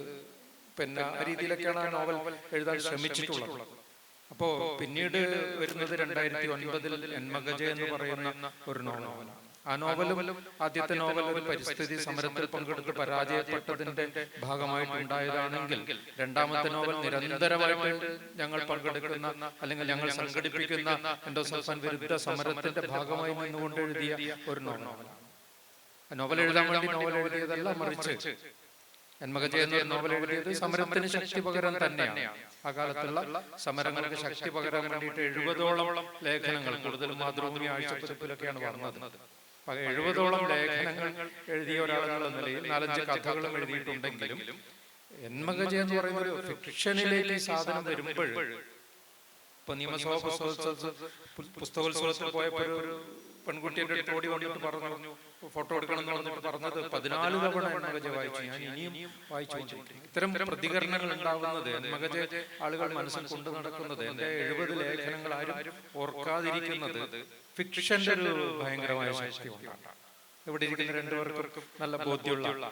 പിന്നെ ആ രീതിയിലൊക്കെയാണ് ആ നോവൽ എഴുതാൻ ശ്രമിച്ചിട്ടുള്ളത്. അപ്പോ പിന്നീട് വരുന്നത് 2009 എന്മകജ എന്ന് പറയുന്ന ഒരു നോവലാണ്. ആ നോവലും ആദ്യത്തെ നോവൽ ഒരു പരിസ്ഥിതി സമരത്തിൽ പങ്കെടുത്ത് പരാജയപ്പെട്ടതിന്റെ ഭാഗമായിട്ടുണ്ടായതാണെങ്കിൽ, രണ്ടാമത്തെ നോവൽ നിരന്തരമായിട്ട് ഞങ്ങൾ പങ്കെടുക്കുന്ന അല്ലെങ്കിൽ ഞങ്ങൾ സംഘടിപ്പിക്കുന്ന എൻഡോസൾഫാൻ വിരുദ്ധ സമരത്തിന്റെ ഭാഗമായി നിന്നുകൊണ്ട് എഴുതിയ ഒരു നോവലാണ്. നോവൽ എഴുതാൻ വേണ്ടി നോവൽ എഴുതിയതല്ല, മറിച്ച് എന്മകജ എന്ന നോവൽ എഴുതിയത് സമരത്തിന് ശക്തി പകരാൻ തന്നെയാണ്. ആ കാലത്തുള്ള സമരങ്ങൾക്ക് ശക്തി പകരാൻ വേണ്ടിയിട്ട് 70ഓളം ലേഖനങ്ങൾ, കൂടുതലും മാതൃഭൂമി ആഴ്ചപ്പതിപ്പിലൊക്കെയാണ് വന്നത്. 70ഓളം ലേഖനങ്ങൾ എഴുതിയ ഒരാളെന്നുള്ള നിലയിൽ 4-5 കഥകളും എഴുതിയിട്ടുണ്ടെങ്കിലും എന്മകജ എന്ന് പറയുന്ന ഒരു ഫിക്ഷനിലേക്ക് ഈ സാധനം വരുമ്പോൾ, ഇപ്പൊ നിയമസഭാ പുസ്തകോത്സവത്തിൽ പോയപ്പോൾ ഒരു പെൺകുട്ടിയുടെ അടുത്ത് ഓടി വന്നിട്ട് പറഞ്ഞു, ഫോട്ടോ എടുക്കണം എന്ന് പറഞ്ഞിട്ട് പറഞ്ഞത് 14 തവണ എന്മകജ വായിച്ചു, ഞാൻ ഇനിയും വായിച്ചുകൊണ്ടിരിക്കുന്നു. ഇത്തരം പ്രതികരണങ്ങൾ ഉണ്ടാവുന്നത്, എന്മകജ ആളുകൾ മനസ്സിൽ കൊണ്ടു നടക്കുന്നത്, എന്റെ 70 ലേഖനങ്ങൾ ആരും ഓർക്കാതിരിക്കുന്നത് ഫിക്ഷന്റെ ഒരു ഭയങ്കരമായ ശക്തി കൊണ്ടാണ്. ഇവിടെ ഇരിക്കുന്ന രണ്ടുപേർക്കും നല്ല ബോധ്യമുള്ള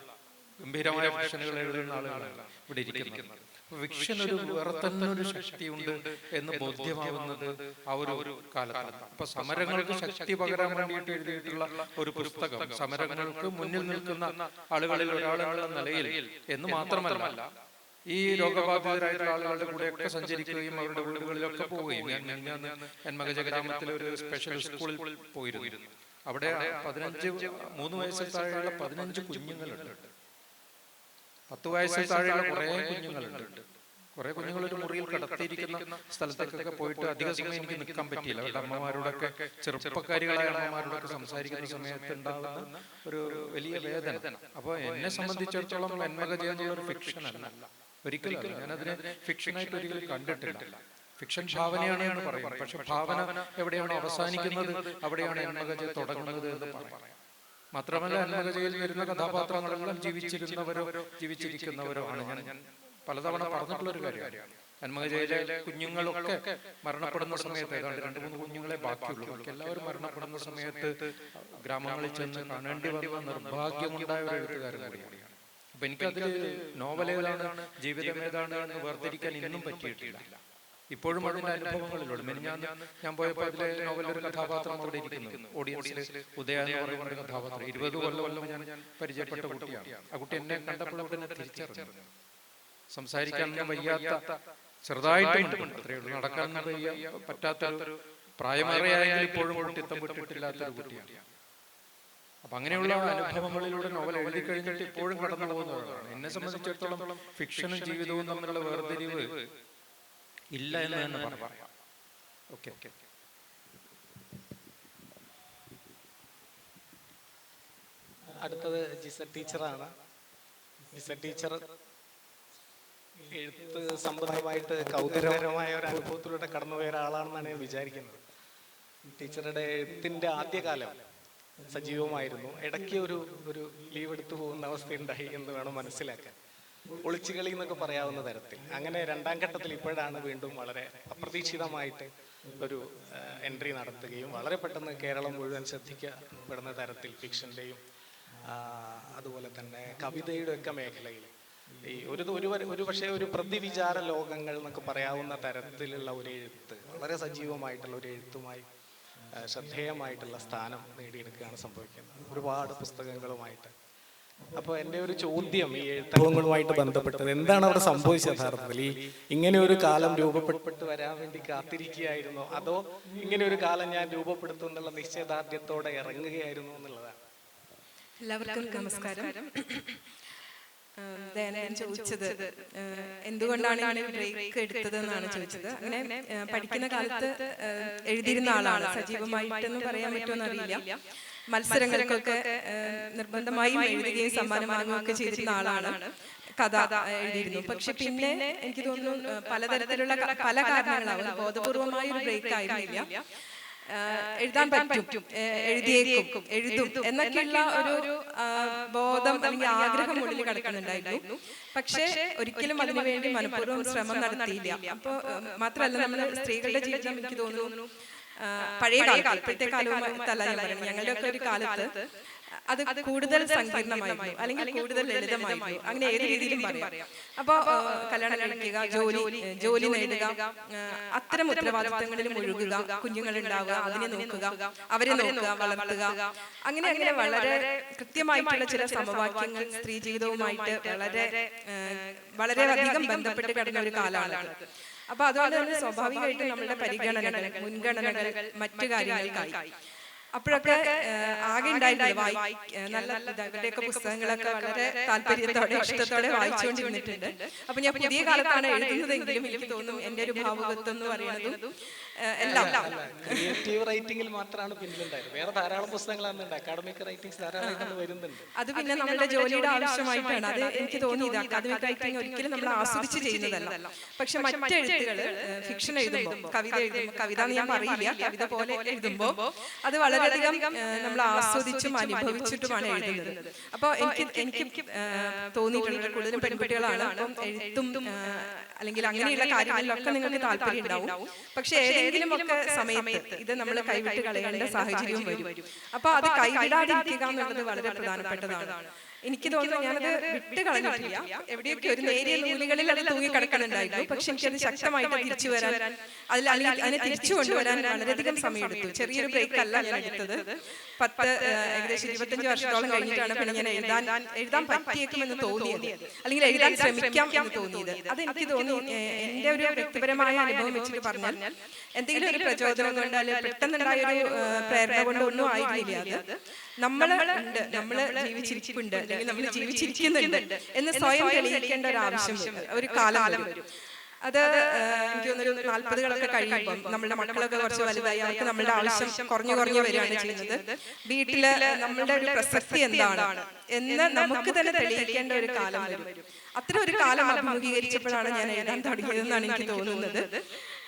ഗംഭീരമായ ഫിക്ഷനുകൾ എഴുതുന്ന ആളുകളാണ് ഇവിടെ ഇരിക്കുന്നത്. ഫിക്ഷൻ ഒരു വേറെ തന്നെ ഒരു ശക്തിയുണ്ട് എന്ന് ബോധ്യമാവുന്നത് ആ ഒരു കാലത്താണ്. അപ്പൊ സമരങ്ങൾക്ക് ശക്തി പകരാൻ വേണ്ടിയിട്ട് എഴുതിയിട്ടുള്ള ഒരു പുസ്തകം, സമരങ്ങൾക്ക് മുന്നിൽ നിൽക്കുന്ന ആളുകളിൽ ഒരാളെന്നുള്ള നിലയിൽ എന്ന് മാത്രമല്ല, ഈ രോഗബാധിതരായിട്ടുള്ള ആളുകളുടെ കൂടെയൊക്കെ സഞ്ചരിക്കുകയും അവരുടെ വീടുകളിലൊക്കെ പോവുകയും, ഞാൻ എന്മകജ ഗ്രാമത്തിലെ ഒരു സ്പെഷ്യൽ സ്കൂളിൽ പോയിരുന്നു. അവിടെ 3 വയസ്സിൽ താഴെയുള്ള 15 കുഞ്ഞുങ്ങളുണ്ട്. 10 വയസ്സിൽ താഴെയുള്ള കുറെ കുഞ്ഞുങ്ങളുണ്ട്. കുറെ കുഞ്ഞുങ്ങൾ ഒരു മുറിയിൽ കിടത്തിയിരിക്കുന്ന സ്ഥലത്തേക്കൊക്കെ പോയിട്ട് അധിക സമയം എനിക്ക് നിൽക്കാൻ പറ്റിയില്ല. അവരുടെ അമ്മമാരോടൊക്കെ, ചെറുപ്പക്കാരികളായ അമ്മമാരോടൊക്കെ സംസാരിക്കുന്ന സമയത്ത് ഉണ്ടാകുന്ന ഒരു വലിയ വേദന. അപ്പൊ എന്നെ സംബന്ധിച്ചിടത്തോളം എന്മകജ എന്നുള്ളൊരു ഫിക്ഷൻ അല്ല, ഒരിക്കലും ഞാനതിനെ ഫിക്ഷനായിട്ട് ഒരിക്കലും കണ്ടിട്ടില്ല. ഫിക്ഷൻ ഭാവനയാണ് എന്ന് പറയും. പക്ഷെ ഭാവന എവിടെയാണ് അവസാനിക്കുന്നത്, അവിടെയാണ് എന്മകജ തുടങ്ങുന്നത് എന്ന് പറയാം. മാത്രമല്ല, എന്മകജയിൽ വരുന്ന കഥാപാത്രങ്ങളെല്ലാം ജീവിച്ചിരിക്കുന്നവരോ ആണ്. ഞാൻ പലതവണ പറഞ്ഞിട്ടുള്ള ഒരു കാര്യമാണ്. എന്മകജയിലെ കുഞ്ഞുങ്ങളൊക്കെ മരണപ്പെടുന്ന സമയത്ത്, ഏതാണ്ട് 2-3 കുഞ്ഞുങ്ങളെ ബാക്കിയുള്ളൂ, എല്ലാവരും മരണപ്പെടുന്ന സമയത്ത് ഗ്രാമങ്ങളിൽ ചെന്ന് കാണേണ്ടി വന്ന നിർഭാഗ്യമുണ്ടായ ഒരു എഴുത്തുകാരൻ കൂടിയാണ്. അപ്പൊ എനിക്കതിൽ നോവലേതാണ്, ജീവിതം ഏതാണ് എന്ന് വേർതിരിക്കാൻ ഇന്നും പറ്റിയിട്ടില്ല. ഇപ്പോഴും അതിന്റെ അനുഭവങ്ങളിലൂടെ ഞാൻ പോയപ്പോൾ അതിലെ നോവലൊരു കഥാപാത്രം അവിടെ ഇരിക്കുന്നു. ഓഡിയൻസിൽ ഉദയ എന്ന് പറയുന്ന ഒരു കഥാപാത്രം 20 കൊല്ലം ഞാൻ പരിചയപ്പെട്ട കുട്ടിയാണ്. ആ കുട്ടി എന്നെ കണ്ടപ്പോൾ തന്നെ തിരിച്ചറിഞ്ഞു. സംസാരിക്കാനൊന്നും വയ്യാത്ത, ചെറുതായിട്ടും അത്രയേ ഉള്ളൂ, നടക്കാൻ പറ്റാത്തൊരു, പ്രായമേറെയായെങ്കിൽ ഇപ്പോഴും കുട്ടിത്തം വിട്ടിട്ടില്ലാത്തൊരു കുട്ടിയാണ്. അപ്പൊ അങ്ങനെയുള്ള അനുഭവങ്ങളിലൂടെ നോവൽ എഴുതി കഴിഞ്ഞിട്ട് ഇപ്പോഴും കടന്നു പോകുന്നവരാണ്. എന്നെ സംബന്ധിച്ചിടത്തോളം ഫിക്ഷനും ജീവിതവും തമ്മിലുള്ള വേർതിരിവ് ഇല്ല എന്ന് തന്നെ പറയാം. ഓക്കെ, അടുത്തത് ജിസ ടീച്ചറാണ്. ജിസ ടീച്ചർ എഴുത്ത് സംബന്ധമായിട്ട് കൗതുകകരമായ ഒരു അനുഭവത്തിലൂടെ കടന്നുപോയ ഒരാളാണെന്നാണ് ഞാൻ വിചാരിക്കുന്നത്. ടീച്ചറുടെ എഴുത്തിന്റെ ആദ്യകാലം സജീവമായിരുന്നു. ഇടയ്ക്ക് ഒരു ലീവ് എടുത്തു പോകുന്ന അവസ്ഥയുണ്ടായി എന്ന് വേണം മനസ്സിലാക്കാൻ. ഒളിച്ചുകളി എന്നൊക്കെ പറയാവുന്ന തരത്തിൽ. അങ്ങനെ 2ാം ഘട്ടത്തിൽ ഇപ്പോഴാണ് വീണ്ടും വളരെ അപ്രതീക്ഷിതമായിട്ട് ഒരു എൻട്രി നടത്തുകയും വളരെ പെട്ടെന്ന് കേരളം മുഴുവൻ ശ്രദ്ധിക്കപ്പെടുന്ന തരത്തിൽ ഫിക്ഷൻ്റെയും അതുപോലെ തന്നെ കവിതയുടെ ഒക്കെ മേഖലയിൽ ഈ ഒരു പക്ഷേ ഒരു പ്രതിവിചാര ലോകങ്ങൾ എന്നൊക്കെ പറയാവുന്ന തരത്തിലുള്ള ഒരു എഴുത്ത്, വളരെ സജീവമായിട്ടുള്ള ഒരു എഴുത്തുമായി ശ്രദ്ധേയമായിട്ടുള്ള സ്ഥാനം നേടിയെടുക്കുകയാണ് സംഭവിക്കുന്നത്, ഒരുപാട് പുസ്തകങ്ങളുമായിട്ട്. അപ്പോൾ എൻ്റെ ഒരു ചോദ്യം ഈ എഴുത്തങ്ങളുമായിട്ട് ബന്ധപ്പെട്ടത്, എന്താണ് അവിടെ സംഭവിച്ചത് യഥാർത്ഥത്തിൽ? ഇങ്ങനെ ഒരു കാലം രൂപപ്പെട്ട് വരാൻ വേണ്ടി കാത്തിരിക്കുകയായിരുന്നോ, അതോ ഇങ്ങനെ ഒരു കാലം ഞാൻ രൂപപ്പെടുത്തും എന്നുള്ള നിശ്ചയദാർഢ്യത്തോടെ ഇറങ്ങുകയായിരുന്നു എന്നുള്ളതാണ്? എല്ലാവർക്കും നമസ്കാരം. ദയനൻ ചോദിച്ചത് എന്തുകൊണ്ടാണ് ഇങ്ങനെ ബ്രേക്ക് എടുത്തത് എന്നാണ് ചോദിച്ചത്. അങ്ങനെ പഠിക്കുന്ന കാലത്ത് എഴുതിയിരുന്ന ആളാണ്. സജീവമായിട്ടെന്ന് പറയാൻ പറ്റുമെന്ന് അറിയില്ല. മത്സരങ്ങൾക്കൊക്കെ നിർബന്ധമായും എഴുതുകയും സമ്മാനം വാങ്ങുകയൊക്കെ ചെയ്തിരുന്ന ആളാണ്. കഥ എഴുതിയിരുന്നു. പക്ഷെ പിന്നെ എനിക്ക് തോന്നുന്നു പലതരത്തിലുള്ള പല കാരണങ്ങളാവും ബോധപൂർവമായ ഒരു ബ്രേക്ക് ആയിരുന്നില്ല. എഴുതാൻ പറ്റും, എഴുതും എന്നൊക്കെയുള്ള ഒരു ബോധം അല്ലെങ്കിൽ ആഗ്രഹം ഉള്ളിൽ കിടക്കുന്നുണ്ടായിരുന്നു. പക്ഷെ ഒരിക്കലും അതിനുവേണ്ടി മനഃപൂർവ്വം ശ്രമം നടത്തിയില്ല. അപ്പൊ മാത്രമല്ല, നമ്മൾ സ്ത്രീകളുടെ ജീവിതം എനിക്ക് തോന്നുന്നു പഴയ കാലത്ത്, ഇപ്പോഴത്തെ കാലവും തല ഞാൻ പറയുന്നത്, ഞങ്ങളുടെ ഒക്കെ ഒരു കാലത്ത് അത് കൂടുതൽ സങ്കീർണമായിരുന്നു അല്ലെങ്കിൽ കൂടുതൽ ലളിതമായിരുന്നു. അങ്ങനെ ഏത് രീതിയിലും പറയാം. അപ്പൊ കല്യാണം കഴിക്കുക, ജോലി നേടുക, അത്തരം ഉത്തരവാദിത്തങ്ങളിൽ മുഴുകുക, കുഞ്ഞുങ്ങളുണ്ടാവുക, അതിനെ നോക്കുക, അവരെ നോക്കുക, വളർത്തുക, അങ്ങനെ വളരെ കൃത്യമായിട്ടുള്ള ചില സമവാക്യങ്ങൾ സ്ത്രീ ജീവിതവുമായിട്ട് വളരെയധികം ബന്ധപ്പെട്ട് കിടന്ന ഒരു കാലമാണ്. അപ്പൊ അതുകൊണ്ട് തന്നെ സ്വാഭാവികമായിട്ടും നമ്മുടെ പരിഗണനകൾ, മുൻഗണനകൾ മറ്റു കാര്യങ്ങൾക്കായി. അപ്പോഴൊക്കെ ആകെ ഉണ്ടായിരുന്നില്ല നല്ല ഇവരുടെയൊക്കെ പുസ്തകങ്ങളൊക്കെ വളരെ താല്പര്യത്തോടെ ഇഷ്ടത്തോടെ വായിച്ചുകൊണ്ടിരുന്നിട്ടുണ്ട്. അപ്പൊ ഞാൻ പുതിയ കാലത്താണ് എഴുതുന്നതെങ്കിലും എനിക്ക് തോന്നും എന്റെ ഒരു ഭാവുകത്വം എന്ന് പറയുന്നതും എല്ലാം ക്രിയേറ്റീവ് റൈറ്റിംഗിൽ മാത്രമാണ് പിന്നിലുണ്ടായത്. വേറെ ധാരാളം പുസ്തകങ്ങളാണ് അക്കാഡമിക് റൈറ്റിംഗ്സ് ധാരാളം വരുന്നുണ്ട്. അത് പിന്നെ നമ്മുടെ ജോലിയുടെ ആവശ്യമായിട്ടാണ്. അത് എനിക്ക് തോന്നിയത് അക്കാദമിക് റൈറ്റിംഗ് ഒരിക്കലും നമ്മൾ ആസ്വദിച്ച് ചെയ്യുന്നതല്ല. പക്ഷെ മറ്റെഴുത്തുകള് ഫിക്ഷൻ എഴുതുമ്പോൾ, കവിത എഴുതുമ്പോൾ, കവിത എന്ന് ഞാൻ പറയില്ല, കവിത പോലെ എഴുതുമ്പോൾ അത് വളരെയധികം നമ്മൾ ആസ്വദിച്ചും അനുഭവിച്ചിട്ടുമാണ് എഴുതുന്നത്. അപ്പൊ എനിക്ക് തോന്നിയിട്ടുള്ളത് കൂടുതലും പെൺകുട്ടികളാണ്. അപ്പം എഴുത്തും അല്ലെങ്കിൽ അങ്ങനെയുള്ള കാര്യങ്ങളിലൊക്കെ നിങ്ങൾക്ക് താല്പര്യം ഉണ്ടാവും. പക്ഷെ ഏതെങ്കിലും ഒക്കെ സമയത്ത് ഇത് നമ്മൾ കൈവിട്ട് കളയേണ്ട സാഹചര്യവും വരും. അപ്പൊ അത് കൈവിടാതിരിക്കുക എന്നുള്ളത് വളരെ പ്രധാനപ്പെട്ടതാണ്. എനിക്ക് തോന്നുന്നു ഞാനത് വിട്ട് കളഞ്ഞിട്ടില്ല. എവിടെയൊക്കെ ഒരു നേരിയ നൂലുകളിൽ അത് തൂങ്ങി കിടക്കുന്നുണ്ടായിരുന്നു. പക്ഷെ എനിക്കത് ശക്തമായിട്ട് തിരിച്ചു വരാൻ, അതിനെ തിരിച്ചു കൊണ്ടുവരാൻ വളരെയധികം സമയമെടുത്തു. ചെറിയൊരു ബ്രേക്ക് അല്ല ഞാൻ എടുത്തത്. ഏകദേശം 25 വർഷത്തോളം കഴിഞ്ഞിട്ടാണ് പിന്നെ ഞാൻ എഴുതാൻ പറ്റിയേക്കുമെന്ന് തോന്നിയത്, അല്ലെങ്കിൽ എഴുതാൻ ശ്രമിക്കാം എന്ന് തോന്നിയത്. അത് എനിക്ക് തോന്നി എന്റെ ഒരു വ്യക്തിപരമായ അനുഭവം വെച്ചിട്ട് പറഞ്ഞാൽ എന്തെങ്കിലും ഒരു പ്രചോദനം കൊണ്ട് അല്ലെങ്കിൽ പെട്ടെന്നുണ്ടായ ഒരു പ്രേരണ കൊണ്ട് ഒന്നും ആയിരുന്നില്ല. അത് നമ്മള് ജീവിച്ചിരിപ്പുണ്ട് അല്ലെങ്കിൽ നമ്മൾ ജീവിച്ചിരിക്കുന്നുണ്ട് എന്ന് സ്വയം തെളിയിക്കേണ്ട ഒരു ആവശ്യം, ഒരു കാലം വരും. അത് എനിക്ക് തോന്നുന്നു 40കളൊക്കെ കഴിയുമ്പോൾ നമ്മളുടെ മക്കളൊക്കെ കുറച്ച് വലുതായി, അവർക്ക് നമ്മളുടെ ആവശ്യം കുറഞ്ഞു വരികയാണ് ചെയ്യുന്നത്. വീട്ടില് നമ്മളുടെ ഒരു പ്രസക്തി എന്താണ് എന്ന് നമുക്ക് തന്നെ തെളിയിക്കേണ്ട ഒരു കാലം വരും. അത്ര ഒരു കാലം അഭിമുഖീകരിച്ചപ്പോഴാണ് ഞാൻ എഴുതാൻ തുടങ്ങിയതെന്നാണ് എനിക്ക് തോന്നുന്നത്.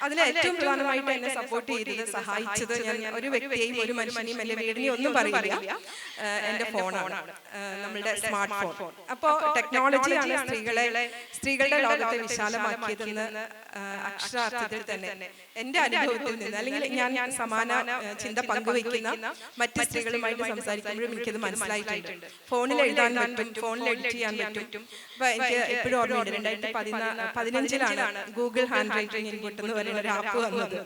അതിൽ ഏറ്റവും പ്രധാനമായിട്ട് എന്നെ സപ്പോർട്ട് ചെയ്തത്, സഹായിച്ചത്, ഞാൻ ഒരു വ്യക്തിയെയും ഒരു മനുഷ്യനെയും എന്റെ വീടിനെയും ഒന്നും പറയില്ല, എന്റെ ഫോണാണ്, നമ്മളുടെ സ്മാർട്ട് ഫോൺ. അപ്പോ ടെക്നോളജിയാണ് സ്ത്രീകളുടെ ലോകത്തെ വിശാലമാക്കിയതെന്ന് അക്ഷരാർത്ഥത്തിൽ തന്നെ എന്റെ അനുഭവത്തിൽ നിന്ന്, അല്ലെങ്കിൽ ഞാൻ സമാന ചിന്ത പങ്കുവയ്ക്കുന്ന മറ്റ് സ്ത്രീകളുമായിട്ട് സംസാരിക്കുമ്പോഴും എനിക്കത് മനസ്സിലായിട്ടുണ്ട്. ഫോണിൽ എഴുതാൻ പറ്റും, ഫോണിൽ എഡിറ്റ് ചെയ്യാൻ പറ്റും. അപ്പൊ എനിക്ക് എപ്പോഴും ഓർമ്മയുണ്ട് 2015 ഗൂഗിൾ ഹാൻഡ് റൈറ്റിംഗ് ഇൻപുട്ട് എന്ന് പറയുന്ന ഒരു ആപ്പ് വന്നത്.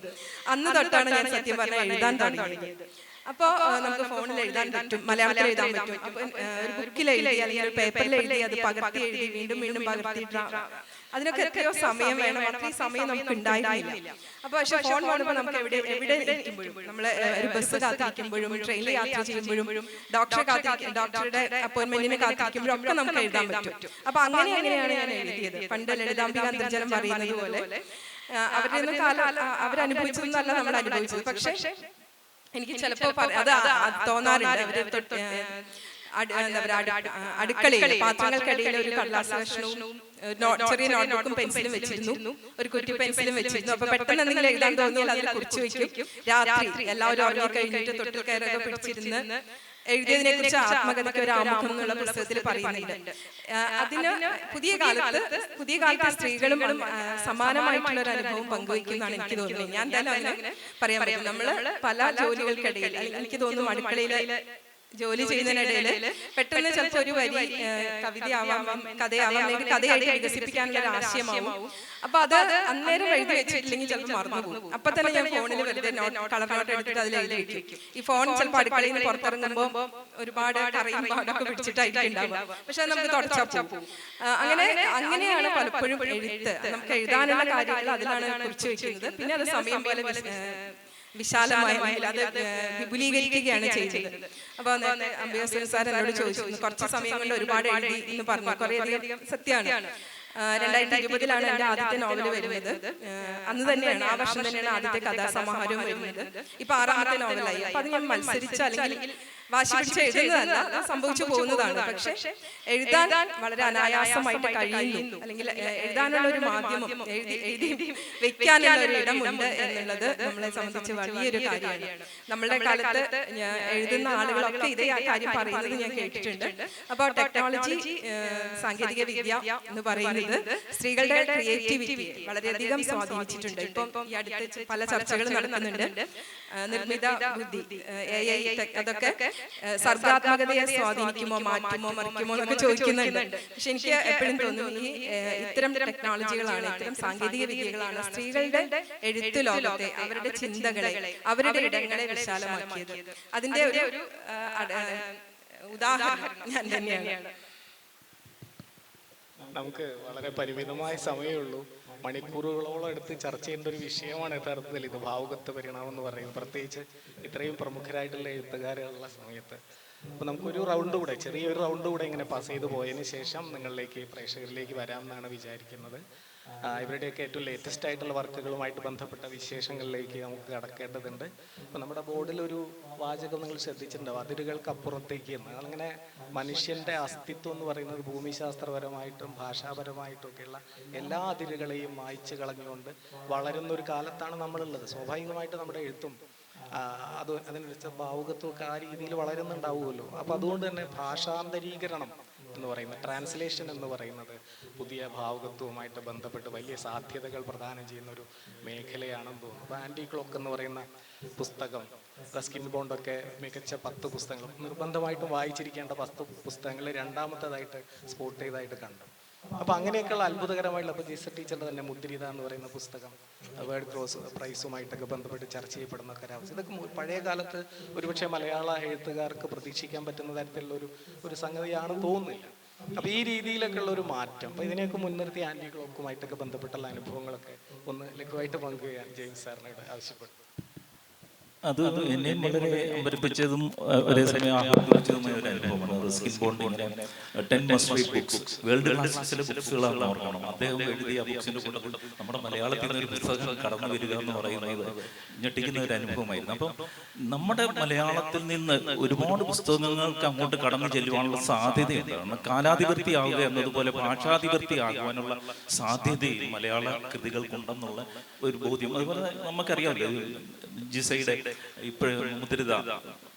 അന്ന് തൊട്ടാണ് ഞാൻ സത്യം പറഞ്ഞാൽ എഴുതാൻ തുടങ്ങിയത്. അപ്പൊ നമുക്ക് ഫോണിൽ എഴുതാൻ പറ്റും, മലയാളത്തിൽ എഴുതാൻ പറ്റും. അപ്പൊ ഒരു ബുക്കിൽ എഴുതി അല്ലെങ്കിൽ ഒരു പേപ്പറിൽ എഴുതി അത് പകർത്തി എഴുതി വീണ്ടും പകർത്തിയിട്ട് അതിനൊക്കെ എത്രയോ സമയം വേണം. അത്രയും സമയം നമുക്ക് ഉണ്ടായിരുന്നില്ല. അപ്പൊ പക്ഷെ ഫോൺ വന്നപ്പോൾ നമുക്ക് എവിടെ ഇരിക്കുമ്പോഴും, നമ്മള് ഒരു ബസ് കാത്തിരിക്കുമ്പോഴും, ട്രെയിനിൽ യാത്ര ചെയ്യുമ്പോഴും, ഡോക്ടറുടെ അപ്പോയിന്റ്മെന്റിന് കാത്തിരിക്കുമ്പോഴും ഒക്കെ നമുക്ക് എഴുതാൻ പറ്റും. അപ്പൊ അങ്ങനെയാണ് ഞാൻ എഴുതിയത്. പണ്ട് ലളിതാംബിക അന്തർജനം പറയുന്നത് പോലെ അവരുടെ അവരനുഭവിച്ചതൊന്നല്ല നമ്മൾ അനുഭവിച്ചത്. പക്ഷെ എനിക്ക് ചിലപ്പോ അത് തോന്നാറുണ്ട്. അടുക്കളയിൽ പാത്രങ്ങൾക്കിടയിൽ ഒരു കടലാസ് കഷ്ണവും ചെറിയ നോട്ട്ബുക്കും പെൻസിലും വെച്ചിരുന്നു, ഒരു കുറ്റി പെൻസിലും വെച്ചിരുന്നു. അപ്പൊ പെട്ടെന്ന് എന്തെങ്കിലും എഴുതാൻ തോന്നിയാൽ അതിൽ കുറിച്ച് വെക്കും. രാത്രി എല്ലാവരും ഉറങ്ങി കഴിഞ്ഞിട്ട് തൊട്ടിൽ കയറൊക്കെ പിടിച്ചിരുന്ന് എഴുതിയതിനെ കുറിച്ച് ആത്മകഥയ്ക്ക് ഒരു ആമുഖം എന്നുള്ള പുസ്തകത്തിൽ പറയുന്നുണ്ട്. അതിന് പുതിയ കാലത്ത് സ്ത്രീകളും സമാനമായിട്ടുള്ള ഒരു അനുഭവം പങ്കുവയ്ക്കുന്നതാണ് എനിക്ക് തോന്നുന്നത്. ഞാൻ തന്നെ അതിനെ പറയാൻ പറ്റും. നമ്മള് പല ജോലികൾക്കിടയിൽ, എനിക്ക് തോന്നുന്നു അടുക്കളയിലെ ജോലി ചെയ്യുന്നതിനിടയിൽ പെട്ടെന്ന് ചിലപ്പോൾ ഒരു വരി കവിതയാവാം, കഥയാവാം, അല്ലെങ്കിൽ കഥയായിട്ട് വികസിപ്പിക്കാനുള്ള ഒരു ആശയമാവും. അപ്പൊ അത് അന്നേരം എഴുതി വെച്ചിട്ടില്ലെങ്കിൽ ചിലപ്പോൾ മറന്നുപോകും. അപ്പൊ തന്നെ ഞാൻ ഫോണിൽ വെറുതെ കളർ നോട്ട് എടുത്തിട്ട് അതിൽ എഴുതി വെക്കും. ഈ ഫോൺ ചിലപ്പോൾ അടുക്കളയിൽ നിന്ന് പുറത്തിറങ്ങുമ്പോൾ ഒരുപാട് കറിയും പാടൊക്കെ പിടിച്ചിട്ടായിരിക്കും ഉണ്ടാവുക. പക്ഷെ അത് നമുക്ക് തുടച്ചാ പോകും. അങ്ങനെയാണ് പലപ്പോഴും എഴുത്ത്. നമുക്ക് എഴുതാനുള്ള കാര്യങ്ങൾ അതിലാണ് കുറിച്ച് വെക്കുന്നത്. പിന്നെ അത് സമയം പോലെ വിശാലമായി അത് വിപുലീകരിക്കുകയാണ് ചെയ്യുന്നത്. അപ്പൊ അംബിക സാർ എന്നോട് ചോദിച്ചു, കുറച്ച് സമയം കൊണ്ട് ഒരുപാട് എഴുതി എന്ന് പറഞ്ഞു. കുറേയധികം സത്യമാണ്. 2020 എന്റെ ആദ്യത്തെ നോവൽ വരുന്നത്. അന്ന് തന്നെയാണ്, ആ വർഷം തന്നെയാണ് ആദ്യത്തെ കഥാസമാഹാരവും വരുന്നത്. ഇപ്പൊ 6ാമത്തെ നോവലായി. അപ്പൊ അത് ഞാൻ മത്സരിച്ച അല്ലെങ്കിൽ വാശി പിടിച്ച് എഴുതുന്നതല്ല, സംഭവിച്ചു പോകുന്നതാണ്. പക്ഷെ എഴുതാൻ വളരെ അനായാസമായിട്ട് കഴിയുന്നു, അല്ലെങ്കിൽ എഴുതാനുള്ള ഒരു മാധ്യമം, എഴുതി വെക്കാനുള്ള ഒരു ഇടമുണ്ട് എന്നുള്ളത് നമ്മളെ സംബന്ധിച്ച് വലിയൊരു കാര്യമാണ്. നമ്മളുടെ കാലത്ത് എഴുതുന്ന ആളുകളൊക്കെ ഇതേ ആ കാര്യം പറയുന്നത് ഞാൻ കേട്ടിട്ടുണ്ട്. അപ്പൊ ടെക്നോളജി, സാങ്കേതിക വിദ്യ എന്ന് പറയുന്നത് സ്ത്രീകളുടെ ക്രിയേറ്റിവിറ്റി വളരെയധികം സ്വാധീനിച്ചിട്ടുണ്ട്. ഇപ്പം ഈ അടുത്ത് പല ചർച്ചകളും നടക്കുന്നുണ്ട്. നിർമ്മിത ബുദ്ധി, AI, അതൊക്കെ സർഗാത്മകതയെ സ്വാധീനിക്കുമോ, മാറ്റുമോ, മറിക്കുമോ എന്നൊക്കെ ചോദിക്കുന്നുണ്ട്. പക്ഷെ എനിക്ക് എപ്പോഴും തോന്നുന്നു ഈ ഇത്തരം ടെക്നോളജികളാണ്, ഇത്തരം സാങ്കേതിക വിദ്യകളാണ് സ്ത്രീകളുടെ എഴുത്തു ലോകത്തെ, അവരുടെ ചിന്തകളെ, അവരുടെ ഇടങ്ങളെ വിശാലമാക്കിയത്. അതിന്റെ ഒരു ഉദാഹരണം ഞാൻ തന്നെയാണ്. നമുക്ക് വളരെ പരിമിതമായ സമയമേ ഉള്ളൂ. മണിക്കൂറുകളോളം എടുത്ത് ചർച്ച ചെയ്യേണ്ട ഒരു വിഷയമാണ് യഥാർത്ഥത്തിൽ ഇത് ഭാവുകത്വ പരിണാമം എന്ന് പറയുന്നത്, പ്രത്യേകിച്ച് ഇത്രയും പ്രമുഖരായിട്ടുള്ള എഴുത്തുകാരുള്ള സമയത്ത്. അപ്പോൾ നമുക്കൊരു റൗണ്ട് കൂടെ, ചെറിയൊരു റൗണ്ട് കൂടെ ഇങ്ങനെ പാസ് ചെയ്ത് പോയതിന് ശേഷം നിങ്ങളിലേക്ക്, പ്രേക്ഷകരിലേക്ക് വരാമെന്നാണ് വിചാരിക്കുന്നത്. ഇവരുടെയൊക്കെ ഏറ്റവും ലേറ്റസ്റ്റ് ആയിട്ടുള്ള വർക്കുകളുമായിട്ട് ബന്ധപ്പെട്ട വിശേഷങ്ങളിലേക്ക് നമുക്ക് കടക്കേണ്ടതുണ്ട്. അപ്പോൾ നമ്മുടെ ബോർഡിൽ ഒരു വാചകം നിങ്ങൾ ശ്രദ്ധിച്ചിട്ടുണ്ടാവും, അതിരുകൾക്കപ്പുറത്തേക്ക് എന്ന്. അങ്ങനെ മനുഷ്യൻ്റെ അസ്തിത്വം എന്ന് പറയുന്നത് ഭൂമിശാസ്ത്രപരമായിട്ടും ഭാഷാപരമായിട്ടും ഒക്കെയുള്ള എല്ലാ അതിരുകളെയും മായ്ച്ചു കളഞ്ഞുകൊണ്ട് വളരുന്നൊരു കാലത്താണ് നമ്മളുള്ളത്. സ്വാഭാവികമായിട്ട് നമ്മുടെ എഴുത്തും അതിനനുസരിച്ച് ഭാവുകത്വമൊക്കെ ആ രീതിയിൽ വളരുന്നുണ്ടാവുമല്ലോ. അപ്പോൾ അതുകൊണ്ട് തന്നെ ഭാഷാന്തരീകരണം എന്ന് പറയുന്നത്, ട്രാൻസ്ലേഷൻ എന്ന് പറയുന്നത് പുതിയ ഭാവുകത്വവുമായിട്ട് ബന്ധപ്പെട്ട് വലിയ സാധ്യതകൾ പ്രദാനം ചെയ്യുന്ന ഒരു മേഖലയാണെന്ന് തോന്നുന്നു. അപ്പോൾ ആൻറ്റി ക്ലോക്ക് എന്ന് പറയുന്ന പുസ്തകം, റസ്കിൻ ബോണ്ടൊക്കെ മികച്ച 10 പുസ്തകങ്ങൾ, നിർബന്ധമായിട്ടും വായിച്ചിരിക്കേണ്ട 10 പുസ്തകങ്ങൾ രണ്ടാമത്തേതായിട്ട് സ്പോട്ട് ചെയ്തതായിട്ട് കണ്ടു. അപ്പോൾ അങ്ങനെയൊക്കെയുള്ള അത്ഭുതകരമായിട്ടുള്ള, അപ്പോൾ ജിസ ടീച്ചറുടെ തന്നെ മുദ്രിത എന്ന് പറയുന്ന പുസ്തകം വേർഡ് ക്രോസ് പ്രൈസുമായിട്ടൊക്കെ ബന്ധപ്പെട്ട് ചർച്ച ചെയ്യപ്പെടുന്ന ഒരവസ്ഥ, ഇതൊക്കെ പഴയ കാലത്ത് ഒരുപക്ഷെ മലയാള എഴുത്തുകാർക്ക് പ്രതീക്ഷിക്കാൻ പറ്റുന്ന തരത്തിലുള്ള ഒരു സംഗതിയാണെന്ന് തോന്നുന്നില്ല. അപ്പോൾ ഈ രീതിയിലൊക്കെ ഉള്ള ഒരു മാറ്റം, അപ്പോൾ ഇതിനെയൊക്കെ മുൻനിർത്തി ആൻറ്റി ക്ലോക്കുമായിട്ടൊക്കെ ബന്ധപ്പെട്ടുള്ള അനുഭവങ്ങളൊക്കെ ഒന്ന് ലഘുവായിട്ട് പങ്കുവയ്ക്കാൻ ജെയിംസ് സാറിനോട് ആവശ്യപ്പെട്ടു. അത് എന്നെയും വളരെ അമ്പരിപ്പിച്ചതും ഒരേ സമയം ആഹ്ലാദിപ്പിച്ചതുമായ ഒരു അനുഭവമാണ്. റസ്കിൻ ബോണ്ട് ഇങ്ങനെ 10 must read ബുക്സ്, വേൾഡ് ക്ലാസിക്സിലെ ബുക്സുകളാണ് ഓർക്കണം. അദ്ദേഹം എഴുതിയ ബുക്സിന്റെ കൂട്ടത്തിൽ നമ്മുടെ മലയാളത്തിൽ നിന്ന് ഒരു പുസ്തകം കടന്നു വരിക എന്ന് പറയുന്നത് ഞെട്ടിക്കുന്ന ഒരു അനുഭവമായിരുന്നു. അപ്പം നമ്മുടെ മലയാളത്തിൽ നിന്ന് ഒരുപാട് പുസ്തകങ്ങൾക്ക് അങ്ങോട്ട് കടന്നു ചെല്ലുവാനുള്ള സാധ്യതയുണ്ടാണ്. കാലാധിപത്യ ആവുക എന്നതുപോലെ ഭാഷാധിപത്യ ആകുവാനുള്ള സാധ്യതയും മലയാള കൃതികൾക്കുണ്ടെന്നുള്ള ഒരു ബോധ്യം. അതുപോലെ നമുക്കറിയാമല്ലോ, ജിസയുടെ ഇപ്പോഴും മുദ്രിത,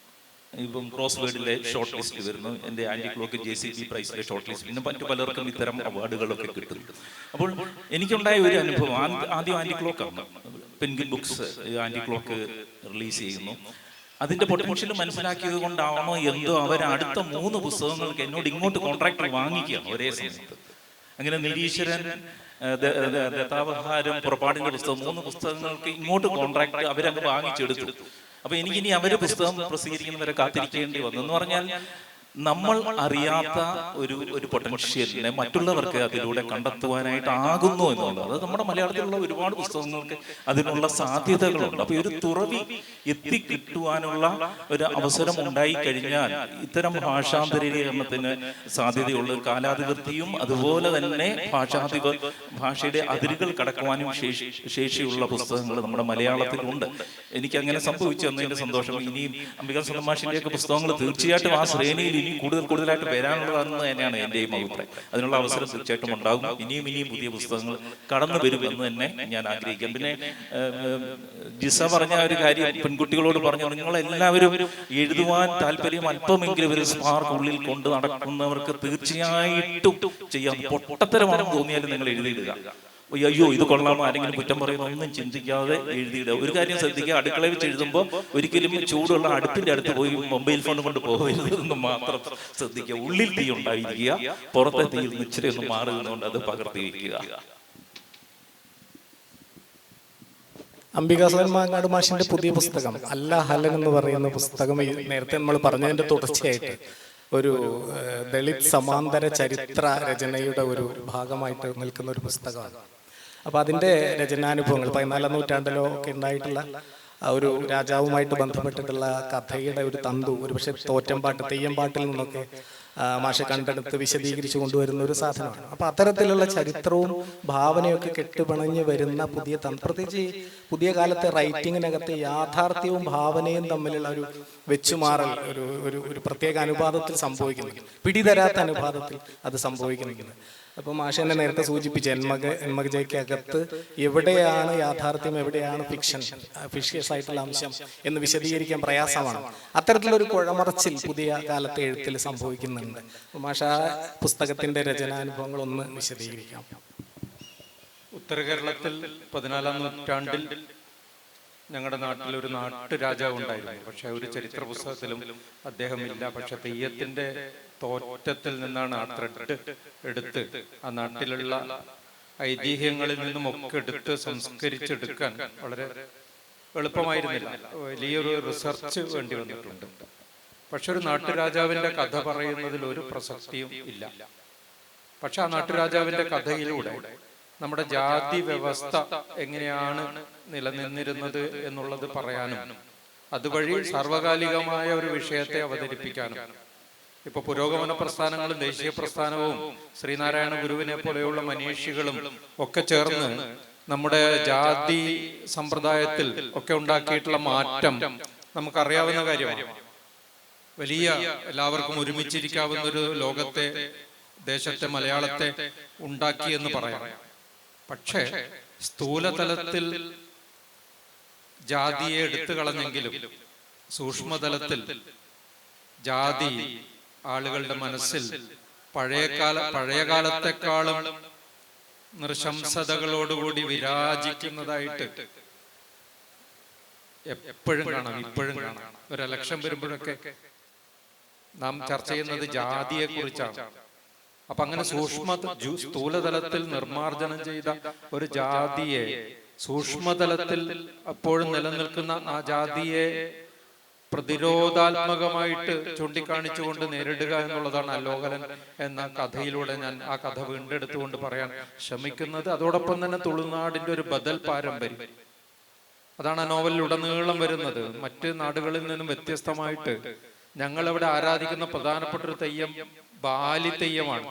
ഇപ്പം ക്രോസ് വേർഡിലെ ഷോർട്ട് ലിസ്റ്റ് വരുന്നു, എൻ്റെ ആൻറ്റി ക്ലോക്ക് JCB പ്രൈസിലെ ഷോർട്ട് ലിസ്റ്റ്, പിന്നെ മറ്റു പലർക്കും ഇത്തരം അവാർഡുകളൊക്കെ കിട്ടും. അപ്പോൾ എനിക്കുണ്ടായ ഒരു അനുഭവം, ആദ്യം ആൻറ്റി ക്ലോക്കാണ്, Penguin Books anti clock release ചെയ്യുന്നു. അതിൻ്റെ പൊട്ടൻഷ്യൽ മനസ്സിലാക്കിയത് കൊണ്ടാവണോ എന്തോ അവർ അടുത്ത 3 പുസ്തകങ്ങൾക്ക് എന്നോട് ഇങ്ങോട്ട് കോൺട്രാക്ട് വാങ്ങിക്കുകയാണ് ഒരേ സമയത്ത്. അങ്ങനെ നിരീശ്വരൻ, ദത്താവഹാരം, പുറപ്പാടിന്റെ പുസ്തകം, 3 പുസ്തകങ്ങൾക്ക് ഇങ്ങോട്ട് കോൺട്രാക്ട് അവരങ്ങ് വാങ്ങിച്ചെടുത്തു. അപ്പൊ എനിക്കിനി അവര് പുസ്തകം പ്രസിദ്ധീകരിക്കുന്നവരെ കാത്തിരിക്കേണ്ടി വന്നു. എന്ന് പറഞ്ഞാൽ നമ്മൾ അറിയാത്ത ഒരു പൊട്ടൻഷ്യലിനെ മറ്റുള്ളവർക്ക് അതിലൂടെ കണ്ടെത്തുവാനായിട്ടാകുന്നു എന്നുള്ളത്. അത് നമ്മുടെ മലയാളത്തിലുള്ള ഒരുപാട് പുസ്തകങ്ങൾക്ക് അതിനുള്ള സാധ്യതകളുണ്ട്. അപ്പൊ ഒരു തുറവി എത്തിക്കിട്ടുവാനുള്ള ഒരു അവസരം ഉണ്ടായി കഴിഞ്ഞാൽ ഇത്തരം ഭാഷാന്തരീകരണത്തിന് സാധ്യതയുള്ള കാലാധിപത്യവും അതുപോലെ തന്നെ ഭാഷയുടെ അതിരുകൾ കടക്കുവാനും ശേഷിയുള്ള പുസ്തകങ്ങൾ നമ്മുടെ മലയാളത്തിലുണ്ട്. എനിക്ക് അങ്ങനെ സംഭവിച്ചു എന്നതിന്റെ സന്തോഷം. ഇനിയും അംബിക സുന്ദരം മാഷിന്റെയൊക്കെ പുസ്തകങ്ങൾ തീർച്ചയായിട്ടും ആ ശ്രേണിയിൽ ഇനി കൂടുതലായിട്ട് വരാനുള്ളതാണെന്ന് തന്നെയാണ് എന്റെയും അഭിപ്രായം. അതിനുള്ള അവസരം തീർച്ചയായിട്ടും ഉണ്ടാകും. ഇനിയും പുതിയ പുസ്തകങ്ങൾ കടന്നു വരും എന്ന് തന്നെ ഞാൻ ആഗ്രഹിക്കാം. പിന്നെ ജിസ പറഞ്ഞ ഒരു കാര്യം, പെൺകുട്ടികളോട് പറഞ്ഞു, നിങ്ങളെല്ലാവരും എഴുതുവാൻ താല്പര്യം അല്പമെങ്കിലും ഒരു സ്പാർക്ക് ഉള്ളിൽ കൊണ്ട് നടക്കുന്നവർക്ക് തീർച്ചയായിട്ടും ചെയ്യാം. പൊട്ടത്തരമാണെന്ന് തോന്നിയാലും നിങ്ങൾ എഴുതിയിടുക. അയ്യോ ഇത് കൊള്ളാമോ, ആരെങ്കിലും കുറ്റം പറയുന്ന ഒന്നും ചിന്തിക്കാതെ എഴുതിയിടുക. ഒരു കാര്യം ശ്രദ്ധിക്കുക, അടുക്കളയിൽ വെച്ച് എഴുതുമ്പോൾ ഒരിക്കലും ചൂടുള്ള അടുപ്പിന്റെ അടുത്ത് പോയി മൊബൈൽ ഫോൺ കൊണ്ട് പോകരുതെന്ന് മാത്രം ശ്രദ്ധിക്കുക. ഉള്ളിൽ തീ ഉണ്ടായിരിക്കുക, പുറത്തെ തീയിൽ നിന്ന് ഇച്ചിരി ഒന്ന് മാറുന്നതുകൊണ്ട് അത് പകർത്തി വയ്ക്കുക. അംബികാസുധൻ മാങ്ങാട് മാഷിന്റെ പുതിയ പുസ്തകം അല്ല ഹലൻ എന്ന് പറയുന്ന പുസ്തകം നേരത്തെ നമ്മൾ പറഞ്ഞതിന്റെ തുടർച്ചയായിട്ട് ഒരു ദളിത് സമാന്തര ചരിത്ര രചനയുടെ ഒരു ഭാഗമായിട്ട് നിൽക്കുന്ന ഒരു പുസ്തകമാണ്. അപ്പോൾ അതിൻ്റെ രചനാനുഭവങ്ങൾ 14ാം നൂറ്റാണ്ടിലോ ഒക്കെ ഉണ്ടായിട്ടുള്ള ഒരു രാജാവുമായിട്ട് ബന്ധപ്പെട്ടിട്ടുള്ള കഥയുടെ ഒരു തന്തു, ഒരു പക്ഷേ തോറ്റംപാട്ട്, തെയ്യംപാട്ടിൽ നിന്നൊക്കെ മാഷെ കണ്ടെടുത്ത് വിശദീകരിച്ചു കൊണ്ടുവരുന്ന ഒരു സാധനമാണ്. അപ്പോൾ അത്തരത്തിലുള്ള ചരിത്രവും ഭാവനയൊക്കെ കെട്ടുപിണഞ്ഞ് വരുന്ന പുതിയ പ്രത്യേകിച്ച് പുതിയ കാലത്തെ റൈറ്റിങ്ങിനകത്ത് യാഥാർത്ഥ്യവും ഭാവനയും തമ്മിലുള്ള ഒരു വെച്ചുമാറൽ ഒരു പ്രത്യേക അനുപാതത്തിൽ സംഭവിക്കുന്നുണ്ട്, പിടിതരാത്ത അനുപാതത്തിൽ അത് സംഭവിക്കുന്നുണ്ട്. അപ്പോൾ മാഷ എന്നെ നേരത്തെ സൂചിപ്പിച്ച എന്മകജയ്ക്കകത്ത് എവിടെയാണ് യാഥാർത്ഥ്യം, എവിടെയാണ് ഫിഷ്യസ് ആയിട്ടുള്ള അംശം എന്ന് വിശദീകരിക്കാൻ പ്രയാസമാണ്. അത്തരത്തിലൊരു കുഴമറച്ചിൽ പുതിയ കാലത്തെ എഴുത്തിൽ സംഭവിക്കുന്നുണ്ട്. മാഷ പുസ്തകത്തിന്റെ രചനാനുഭവങ്ങൾ ഒന്ന് വിശദീകരിക്കാം. ഉത്തര കേരളത്തിൽ 14ാം നൂറ്റാണ്ടിൽ ഞങ്ങളുടെ നാട്ടിൽ ഒരു നാട്ടുരാജാവ് ഉണ്ടായിരുന്നു. പക്ഷെ ഒരു ചരിത്ര പുസ്തകത്തിലും അദ്ദേഹം ഇല്ല. പക്ഷെ തെയ്യത്തിന്റെ തോറ്റത്തിൽ നിന്നാണ് ആ ത്രെഡ് എടുത്ത് ആ നാട്ടിലുള്ള ഐതിഹ്യങ്ങളിൽ നിന്നും ഒക്കെ എടുത്ത് സംസ്കരിച്ചെടുക്കാൻ വളരെ എളുപ്പമായിരുന്നില്ല. വലിയൊരു റിസർച്ച് വേണ്ടി വന്നിട്ടുണ്ട്. പക്ഷെ ഒരു നാട്ടുരാജാവിന്റെ കഥ പറയുന്നതിൽ ഒരു പ്രസക്തിയും ഇല്ല. പക്ഷെ ആ നാട്ടുരാജാവിന്റെ കഥയിലൂടെ നമ്മുടെ ജാതി വ്യവസ്ഥ എങ്ങനെയാണ് നിലനിന്നിരുന്നത് എന്നുള്ളത് പറയാനും അതുവഴി സാർവകാലികമായ ഒരു വിഷയത്തെ അവതരിപ്പിക്കാനും, ഇപ്പൊ പുരോഗമന പ്രസ്ഥാനങ്ങളും ദേശീയ പ്രസ്ഥാനവും ശ്രീനാരായണ ഗുരുവിനെ പോലെയുള്ള മനീഷികളും ഒക്കെ ചേർന്ന് നമ്മുടെ ജാതി സമ്പ്രദായത്തിൽ ഒക്കെ ഉണ്ടാക്കിയിട്ടുള്ള മാറ്റം നമുക്കറിയാവുന്ന കാര്യമാണ്. വലിയ എല്ലാവർക്കും ഒരുമിച്ചിരിക്കാവുന്ന ഒരു ലോകത്തെ, ദേശത്തെ, മലയാളത്തെ ഉണ്ടാക്കി എന്ന് പറയാം. പക്ഷേ സ്ഥൂലതലത്തിൽ ജാതിയെ എടുത്തു കളഞ്ഞെങ്കിലും സൂക്ഷ്മതലത്തിൽ ജാതി ആളുകളുടെ മനസ്സിൽ പഴയകാലത്തെക്കാളും നൃശംസതകളോടുകൂടി വിരാജിക്കുന്നതായിട്ട് എപ്പോഴും കാണാം, ഇപ്പോഴും കാണാം. ഒരു ഇലക്ഷൻ വരുമ്പോഴൊക്കെ നാം ചർച്ച ചെയ്യുന്നത് ജാതിയെ കുറിച്ചാണ്. അപ്പൊ അങ്ങനെ സ്ഥൂലതലത്തിൽ നിർമ്മാർജ്ജനം ചെയ്ത ഒരു ജാതിയെ, സൂക്ഷ്മതലത്തിൽ അപ്പോഴും നിലനിൽക്കുന്ന ആ ജാതിയെ പ്രതിരോധാത്മകമായിട്ട് ചൂണ്ടിക്കാണിച്ചുകൊണ്ട് നേരിടുക എന്നുള്ളതാണ് അലോകലൻ എന്ന കഥയിലൂടെ ഞാൻ ആ കഥ വീണ്ടെടുത്തുകൊണ്ട് പറയാൻ ശ്രമിക്കുന്നത്. അതോടൊപ്പം തന്നെ തുളുനാടിന്റെ ഒരു ബദൽ പാരമ്പര്യം, അതാണ് ആ നോവലിലുടനീളം വരുന്നത്. മറ്റ് നാടുകളിൽ നിന്നും വ്യത്യസ്തമായിട്ട് ഞങ്ങളിവിടെ ആരാധിക്കുന്ന പ്രധാനപ്പെട്ട ഒരു തെയ്യം ബാലി തെയ്യമാണ്.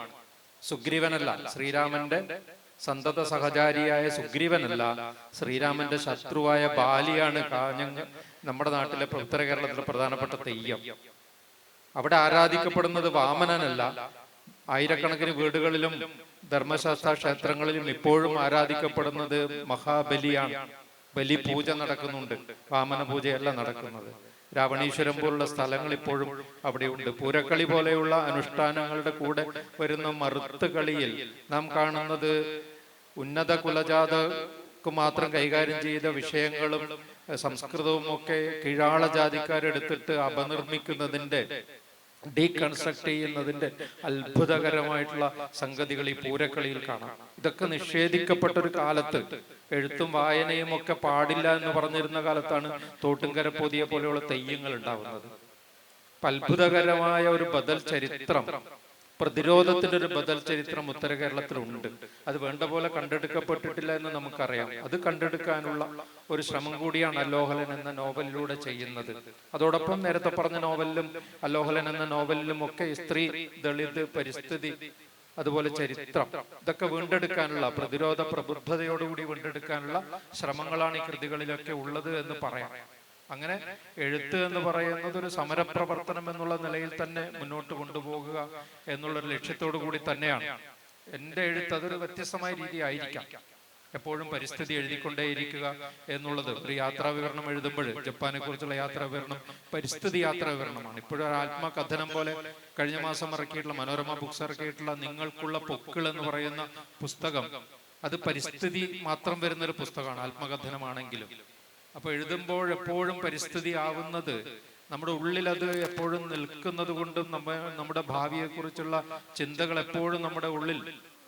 സുഗ്രീവനല്ല, ശ്രീരാമന്റെ സന്തത സഹചാരിയായ സുഗ്രീവനല്ല, ശ്രീരാമന്റെ ശത്രുവായ ബാലിയാണ് നമ്മുടെ നാട്ടിലെ ഉത്തര കേരളത്തിലെ പ്രധാനപ്പെട്ട തെയ്യം. അവിടെ ആരാധിക്കപ്പെടുന്നത് വാമനനല്ല, ആയിരക്കണക്കിന് വീടുകളിലും ധർമ്മശാസ്ത്ര ക്ഷേത്രങ്ങളിലും ഇപ്പോഴും ആരാധിക്കപ്പെടുന്നത് മഹാബലിയാണ്. ബലി പൂജ നടക്കുന്നുണ്ട്, വാമന പൂജയല്ല നടക്കുന്നത്. രാവണീശ്വരം പോലുള്ള സ്ഥലങ്ങൾ ഇപ്പോഴും അവിടെയുണ്ട്. പൂരക്കളി പോലെയുള്ള അനുഷ്ഠാനങ്ങളുടെ കൂടെ വരുന്ന മറുത്ത് കളിയിൽ നാം കാണുന്നത് ഉന്നത കുലജാതക്ക് മാത്രം കൈകാര്യം ചെയ്ത വിഷയങ്ങളും സംസ്കൃതവും ഒക്കെ കീഴാള ജാതിക്കാരെടുത്തിട്ട് അപനിർമ്മിക്കുന്നതിന്റെ, ഡീകൺസ്ട്രക്ട് ചെയ്യുന്നതിന്റെ അത്ഭുതകരമായിട്ടുള്ള സംഗതികൾ ഈ പൂരക്കളിയിൽ കാണാം. ഇതൊക്കെ നിഷേധിക്കപ്പെട്ട ഒരു കാലത്ത്, എഴുത്തും വായനയും ഒക്കെ പാടില്ല എന്ന് പറഞ്ഞിരുന്ന കാലത്താണ് തോട്ടുംകരപ്പൊതിയെ പോലെയുള്ള തെയ്യങ്ങൾ ഉണ്ടാവുന്നത്. അത്ഭുതകരമായ ഒരു ബദൽ ചരിത്രം, പ്രതിരോധത്തിന്റെ ഒരു ബദൽ ചരിത്രം ഉത്തര കേരളത്തിലുണ്ട്. അത് വേണ്ട പോലെ കണ്ടെടുക്കപ്പെട്ടിട്ടില്ല എന്ന് നമുക്കറിയാം. അത് കണ്ടെടുക്കാനുള്ള ഒരു ശ്രമം കൂടിയാണ് അലോഹലൻ എന്ന നോവലിലൂടെ ചെയ്യുന്നത്. അതോടൊപ്പം നേരത്തെ പറഞ്ഞ നോവലിലും അലോഹലൻ എന്ന നോവലിലും ഒക്കെ സ്ത്രീ, ദളിത്, പരിസ്ഥിതി, അതുപോലെ ചരിത്രം, ഇതൊക്കെ വീണ്ടെടുക്കാനുള്ള, പ്രതിരോധ പ്രബുദ്ധതയോടുകൂടി വീണ്ടെടുക്കാനുള്ള ശ്രമങ്ങളാണ് ഈ കൃതികളിലൊക്കെ ഉള്ളത് എന്ന് പറയാം. അങ്ങനെ എഴുത്ത് എന്ന് പറയുന്നത് ഒരു സമരപ്രവർത്തനം എന്നുള്ള നിലയിൽ തന്നെ മുന്നോട്ട് കൊണ്ടുപോകുക എന്നുള്ളൊരു ലക്ഷ്യത്തോടു കൂടി തന്നെയാണ് എൻ്റെ എഴുത്ത്. അതൊരു വ്യത്യസ്തമായ രീതി ആയിരിക്കാം. എപ്പോഴും പരിസ്ഥിതി എഴുതിക്കൊണ്ടേയിരിക്കുക എന്നുള്ളത്, ഒരു യാത്രാ വിവരണം എഴുതുമ്പോൾ ജപ്പാനെ കുറിച്ചുള്ള യാത്രാ വിവരണം പരിസ്ഥിതി യാത്രാ വിവരണമാണ്. ഇപ്പോഴും ഒരു ആത്മകഥനം പോലെ കഴിഞ്ഞ മാസം ഇറക്കിയിട്ടുള്ള, മനോരമ ബുക്സ് ഇറക്കിയിട്ടുള്ള നിങ്ങൾക്കുള്ള പൊക്കിൾ എന്ന് പറയുന്ന പുസ്തകം, അത് പരിസ്ഥിതി മാത്രം വരുന്നൊരു പുസ്തകമാണ്, ആത്മകഥനമാണെങ്കിലും. അപ്പൊ എഴുതുമ്പോൾ എപ്പോഴും പരിസ്ഥിതി ആവുന്നത് നമ്മുടെ ഉള്ളിൽ, അത് എപ്പോഴും നിൽക്കുന്നത് കൊണ്ടും നമ്മുടെ ഭാവിയെ കുറിച്ചുള്ള ചിന്തകൾ എപ്പോഴും നമ്മുടെ ഉള്ളിൽ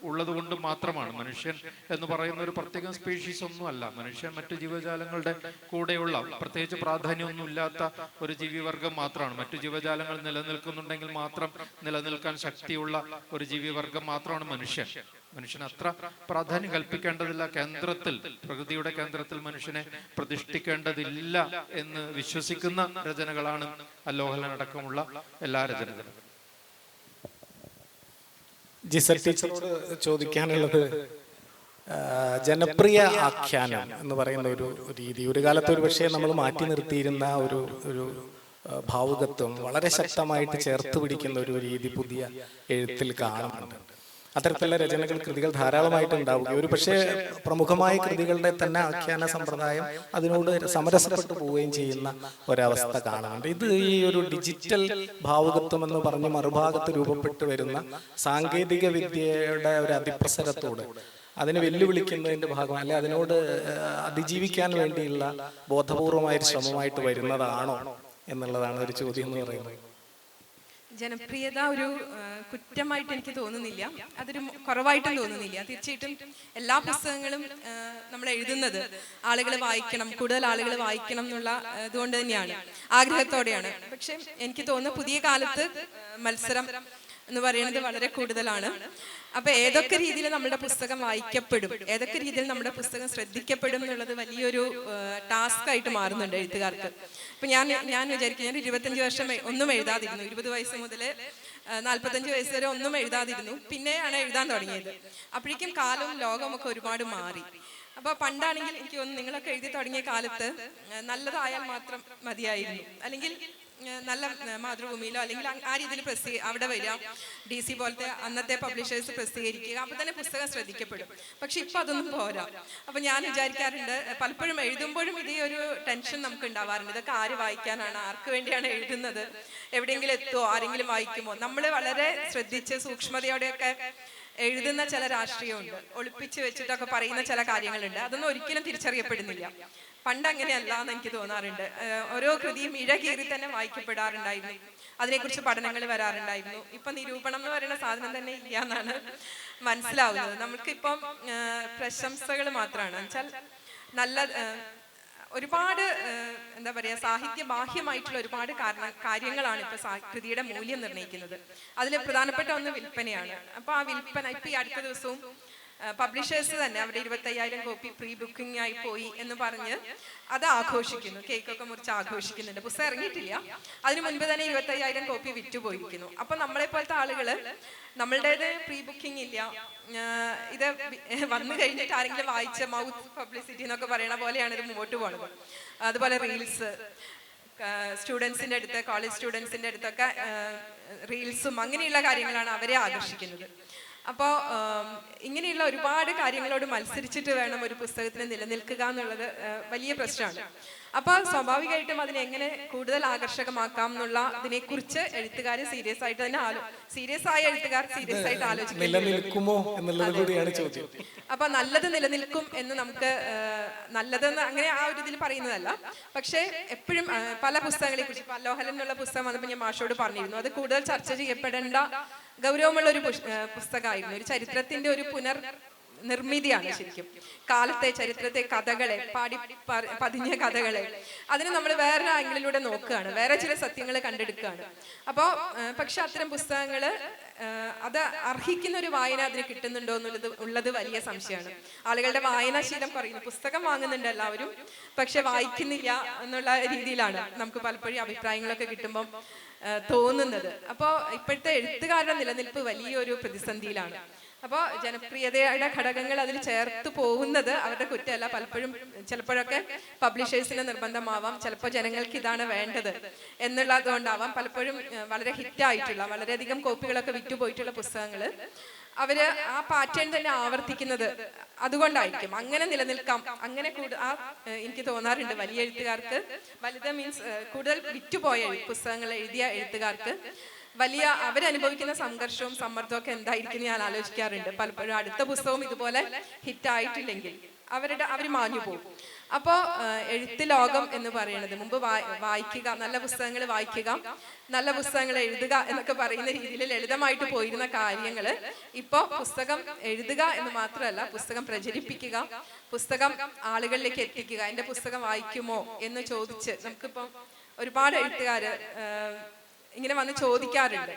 ഉള്ളത് കൊണ്ട് മാത്രമാണ്. മനുഷ്യൻ എന്ന് പറയുന്ന ഒരു പ്രത്യേക സ്പീഷീസ് ഒന്നും അല്ല. മനുഷ്യൻ മറ്റു ജീവജാലങ്ങളുടെ കൂടെയുള്ള, പ്രത്യേകിച്ച് പ്രാധാന്യമൊന്നും ഇല്ലാത്ത ഒരു ജീവിവർഗം മാത്രമാണ്. മറ്റു ജീവജാലങ്ങൾ നിലനിൽക്കുന്നുണ്ടെങ്കിൽ മാത്രം നിലനിൽക്കാൻ ശക്തിയുള്ള ഒരു ജീവിവർഗം മാത്രമാണ് മനുഷ്യൻ. മനുഷ്യന് അത്ര പ്രാധാന്യം കൽപ്പിക്കേണ്ടതില്ല. കേന്ദ്രത്തിൽ, പ്രകൃതിയുടെ കേന്ദ്രത്തിൽ മനുഷ്യനെ പ്രതിഷ്ഠിക്കേണ്ടതില്ല എന്ന് വിശ്വസിക്കുന്ന രചനകളാണ് അലോഹലനടക്കമുള്ള എല്ലാ രചനകളും. ജിസൽ ടീച്ചറോട് ചോദിക്കാനുള്ളത്, ജനപ്രിയ ആഖ്യാനം എന്ന് പറയുന്ന ഒരു രീതി ഒരു കാലത്ത് ഒരു പക്ഷേ നമ്മൾ മാറ്റി നിർത്തിയിരുന്ന ഒരു ഭാവുകത്വം വളരെ ശക്തമായിട്ട് ചേർത്ത് പിടിക്കുന്ന ഒരു രീതി പുതിയ എഴുത്തിൽ കാണുന്നുണ്ട്. അത്തരത്തിലുള്ള രചനകൾ, കൃതികൾ ധാരാളമായിട്ട് ഉണ്ടാവുകയും ഒരു പക്ഷേ പ്രമുഖമായ കൃതികളുടെ തന്നെ ആഖ്യാന സമ്പ്രദായം അതിനോട് സമരസപ്പെട്ടു പോവുകയും ചെയ്യുന്ന ഒരവസ്ഥ കാണാറുണ്ട്. ഇത് ഈ ഒരു ഡിജിറ്റൽ ഭാവുകത്വം എന്ന് പറഞ്ഞ് മറുഭാഗത്ത് രൂപപ്പെട്ടു വരുന്ന സാങ്കേതിക വിദ്യയുടെ ഒരു അതിപ്രസരത്തോട്, അതിനെ വെല്ലുവിളിക്കുന്നതിന്റെ ഭാഗം, അല്ലെ അതിനോട് അതിജീവിക്കാൻ വേണ്ടിയുള്ള ബോധപൂർവമായ ശ്രമമായിട്ട് വരുന്നതാണോ എന്നുള്ളതാണ് ഒരു ചോദ്യം എന്ന് പറയുന്നത്. ജനപ്രിയത ഒരു കുറ്റമായിട്ട് എനിക്ക് തോന്നുന്നില്ല, അതൊരു കുറവായിട്ടും തോന്നുന്നില്ല. തീർച്ചയായിട്ടും എല്ലാ പുസ്തകങ്ങളും നമ്മൾ എഴുതുന്നത് ആളുകൾ വായിക്കണം, കൂടുതൽ ആളുകൾ വായിക്കണം എന്നുള്ള ഇതുകൊണ്ട് തന്നെയാണ്, ആഗ്രഹത്തോടെയാണ്. പക്ഷെ എനിക്ക് തോന്നുന്നു പുതിയ കാലത്ത് മത്സരം എന്ന് പറയുന്നത് വളരെ കൂടുതലാണ്. അപ്പൊ ഏതൊക്കെ രീതിയിൽ നമ്മുടെ പുസ്തകം വായിക്കപ്പെടും, ഏതൊക്കെ രീതിയിൽ നമ്മുടെ പുസ്തകം ശ്രദ്ധിക്കപ്പെടും എന്നുള്ളത് വലിയൊരു ടാസ്ക് ആയിട്ട് മാറുന്നുണ്ട് എഴുത്തുകാർക്ക്. ഇപ്പൊ ഞാൻ വിചാരിക്കും, ഞാൻ 25 വർഷം ഒന്നും എഴുതാതിരുന്നു. 20 വയസ്സ് മുതൽ 45 വയസ്സ് വരെ ഒന്നും എഴുതാതിരുന്നു. പിന്നെയാണ് എഴുതാൻ തുടങ്ങിയത്. അപ്പോഴേക്കും കാലവും ലോകവും ഒക്കെ ഒരുപാട് മാറി. അപ്പൊ പണ്ടാണെങ്കിൽ എനിക്ക് തോന്നുന്നു നിങ്ങളൊക്കെ എഴുതി തുടങ്ങിയ കാലത്ത് നല്ലതായാൽ മാത്രം മതിയായിരുന്നു. അല്ലെങ്കിൽ നല്ല മാതൃഭൂമിയിലോ അല്ലെങ്കിൽ ആ രീതിയിൽ അവിടെ വരിക, DC പോലത്തെ അന്നത്തെ പബ്ലിഷേഴ്സ് പ്രസിദ്ധീകരിക്കുക, അപ്പൊ തന്നെ പുസ്തകം ശ്രദ്ധിക്കപ്പെടും. പക്ഷെ ഇപ്പൊ അതൊന്നും പോരാ. അപ്പൊ ഞാൻ വിചാരിക്കാറുണ്ട്, പലപ്പോഴും എഴുതുമ്പോഴും ഇതേ ഒരു ടെൻഷൻ നമുക്ക് ഉണ്ടാവാറുണ്ട്. ഇതൊക്കെ ആര് വായിക്കാനാണ്, ആർക്ക് വേണ്ടിയാണ് എഴുതുന്നത്, എവിടെയെങ്കിലും എത്തുമോ, ആരെങ്കിലും വായിക്കുമോ? നമ്മൾ വളരെ ശ്രദ്ധിച്ച് സൂക്ഷ്മതയോടെയൊക്കെ എഴുതുന്ന ചില രാഷ്ട്രീയമുണ്ട്, ഒളിപ്പിച്ച് വെച്ചിട്ടൊക്കെ പറയുന്ന ചില കാര്യങ്ങളുണ്ട്. അതൊന്നും ഒരിക്കലും തിരിച്ചറിയപ്പെടുന്നില്ല. പണ്ട് അങ്ങനെയല്ല എന്ന് എനിക്ക് തോന്നാറുണ്ട്. ഓരോ കൃതിയും ഇഴകീറി തന്നെ വായിക്കപ്പെടാറുണ്ടായിരുന്നു, അതിനെക്കുറിച്ച് പഠനങ്ങൾ വരാറുണ്ടായിരുന്നു. ഇപ്പൊ നിരൂപണം എന്ന് പറയുന്ന സാധനം തന്നെ ഇല്ല എന്നാണ് മനസ്സിലാവുന്നത്. നമുക്കിപ്പം പ്രശംസകൾ മാത്രമാണ്. എന്നുവെച്ചാൽ നല്ല ഒരുപാട് എന്താ പറയാ, സാഹിത്യ ബാഹ്യമായിട്ടുള്ള ഒരുപാട് കാര്യങ്ങളാണ് ഇപ്പൊ കൃതിയുടെ മൂല്യം നിർണ്ണയിക്കുന്നത്. അതിൽ പ്രധാനപ്പെട്ട ഒന്ന് വിൽപ്പനയാണ്. അപ്പൊ ആ വിൽപ്പന ഇപ്പൊ ഈ അടുത്ത ദിവസവും പബ്ലിഷേഴ്സ് തന്നെ അവരുടെ 25,000 കോപ്പി പ്രീ ബുക്കിംഗ് ആയി പോയി എന്ന് പറഞ്ഞ് അത് ആഘോഷിക്കുന്നു, കേക്കൊക്കെ മുറിച്ച് ആഘോഷിക്കുന്നുണ്ട്. പുസ്തകം ഇറങ്ങിയിട്ടില്ല, അതിന് മുൻപ് തന്നെ 25,000 കോപ്പി വിറ്റുപോയിരിക്കുന്നു. അപ്പൊ നമ്മളെ പോലത്തെ ആളുകള്, നമ്മളുടേത് പ്രീ ബുക്കിംഗ് ഇല്ല, ഇത് വന്നു കഴിഞ്ഞിട്ട് ആരെങ്കിലും വായിച്ച മൗത്ത് പബ്ലിസിറ്റി എന്നൊക്കെ പറയണ പോലെയാണ് ഇത് മുമ്പോട്ട് പോണത്. അതുപോലെ റീൽസ്, സ്റ്റുഡൻസിന്റെ അടുത്ത്, കോളേജ് സ്റ്റുഡൻസിന്റെ അടുത്തൊക്കെ റീൽസും അങ്ങനെയുള്ള കാര്യങ്ങളാണ് അവരെ ആകർഷിക്കുന്നത്. അപ്പോൾ ഇങ്ങനെയുള്ള ഒരുപാട് കാര്യങ്ങളോട് മത്സരിച്ചിട്ട് വേണം ഒരു പുസ്തകത്തിന് നിലനിൽക്കുക എന്നുള്ളത് വലിയ പ്രശ്നമാണ്. അപ്പോൾ സ്വാഭാവികമായിട്ടും അതിനെ എങ്ങനെ കൂടുതൽ ആകർഷകമാക്കാം എന്നുള്ള ഇതിനെക്കുറിച്ച് എഴുത്തുകാർ സീരിയസ് ആയിട്ട് തന്നെ സീരിയസ് ആയ എഴുത്തുകാർ സീരിയസ് ആയിട്ട് നിലനിൽക്കുമോ എന്നുള്ളത് കൂടിയാണ് ചോദ്യം. അപ്പൊ നല്ലത് നിലനിൽക്കും എന്ന് നമുക്ക് നല്ലതെന്ന് അങ്ങനെ ആ ഒരു ഇതിൽ പറയുന്നതല്ല. പക്ഷേ എപ്പോഴും പല പുസ്തകങ്ങളെ കുറിച്ച്, ലോഹലൻ എന്നുള്ള പുസ്തകം വന്നപ്പോൾ ഞാൻ മാഷോട് പറഞ്ഞിരുന്നു, അത് കൂടുതൽ ചർച്ച ചെയ്യപ്പെടേണ്ട ഗൗരവമുള്ള ഒരു പുസ്തകമായിരുന്നു. ഒരു ചരിത്രത്തിന്റെ ഒരു നിർമ്മിതിയാണ് ശരിക്കും. കാലത്തെ ചരിത്രത്തെ, കഥകളെ, പതിഞ്ഞ കഥകളെ, അതിന് നമ്മൾ വേറെ ആംഗിളിലൂടെ നോക്കുകയാണ്, വേറെ ചില സത്യങ്ങൾ കണ്ടെടുക്കുകയാണ്. അപ്പോൾ പക്ഷെ അത്തരം പുസ്തകങ്ങൾ അത് അർഹിക്കുന്ന ഒരു വായന അതിന് കിട്ടുന്നുണ്ടോ ഉള്ളത് വലിയ സംശയമാണ്. ആളുകളുടെ വായനാശീലം കുറയുന്നു. പുസ്തകം വാങ്ങുന്നുണ്ട് എല്ലാവരും, പക്ഷെ വായിക്കുന്നില്ല എന്നുള്ള രീതിയിലാണ് നമുക്ക് പലപ്പോഴും അഭിപ്രായങ്ങളൊക്കെ കിട്ടുമ്പം തോന്നുന്നത്. അപ്പോൾ ഇപ്പോഴത്തെ എഴുത്തുകാരുടെ നിലനിൽപ്പ് വലിയൊരു പ്രതിസന്ധിയിലാണ്. അപ്പോൾ ജനപ്രിയതയുടെ ഘടകങ്ങൾ അതിൽ ചേർത്ത് പോകുന്നത് അവരുടെ കുറ്റമല്ല, പലപ്പോഴും ചിലപ്പോഴൊക്കെ പബ്ലിഷേഴ്സിന്റെ നിർബന്ധമാവാം, ചിലപ്പോൾ ജനങ്ങൾക്ക് ഇതാണ് വേണ്ടത് എന്നുള്ളതുകൊണ്ടാവാം പലപ്പോഴും വളരെ ഹിറ്റായിട്ടുള്ള, വളരെയധികം കോപ്പികളൊക്കെ വിറ്റുപോയിട്ടുള്ള പുസ്തകങ്ങൾ അവര് ആ പാറ്റേൺ തന്നെ ആവർത്തിക്കുന്നത് അതുകൊണ്ടായിരിക്കും. അങ്ങനെ നിലനിൽക്കാം, അങ്ങനെ എനിക്ക് തോന്നാറുണ്ട് വലിയ എഴുത്തുകാർക്ക്, വലുത് മീൻസ് കൂടുതൽ വിറ്റുപോയ പുസ്തകങ്ങൾ എഴുതിയ എഴുത്തുകാർക്ക് വലിയ അവരനുഭവിക്കുന്ന സംഘർഷവും സമ്മർദ്ദവും ഒക്കെ എന്തായിരിക്കും ഞാൻ ആലോചിക്കാറുണ്ട്. പലപ്പോഴും അടുത്ത പുസ്തകവും ഇതുപോലെ ഹിറ്റായിട്ടില്ലെങ്കിൽ അവർ മാഞ്ഞു പോകും. അപ്പോൾ എഴുത്ത് ലോകം എന്ന് പറയുന്നത്, മുമ്പ് വായിക്കുക, നല്ല പുസ്തകങ്ങൾ വായിക്കുക, നല്ല പുസ്തകങ്ങൾ എഴുതുക എന്നൊക്കെ പറയുന്ന രീതിയിൽ ലളിതമായിട്ട് പോയിരുന്ന കാര്യങ്ങൾ ഇപ്പോൾ പുസ്തകം എഴുതുക എന്ന് മാത്രമല്ല, പുസ്തകം പ്രചരിപ്പിക്കുക, പുസ്തകം ആളുകളിലേക്ക് എത്തിക്കുക. എൻ്റെ പുസ്തകം വായിക്കുമോ എന്ന് ചോദിച്ച് നമുക്കിപ്പം ഒരുപാട് എഴുത്തുകാർ ഇങ്ങനെ വന്ന് ചോദിക്കാറുണ്ട്,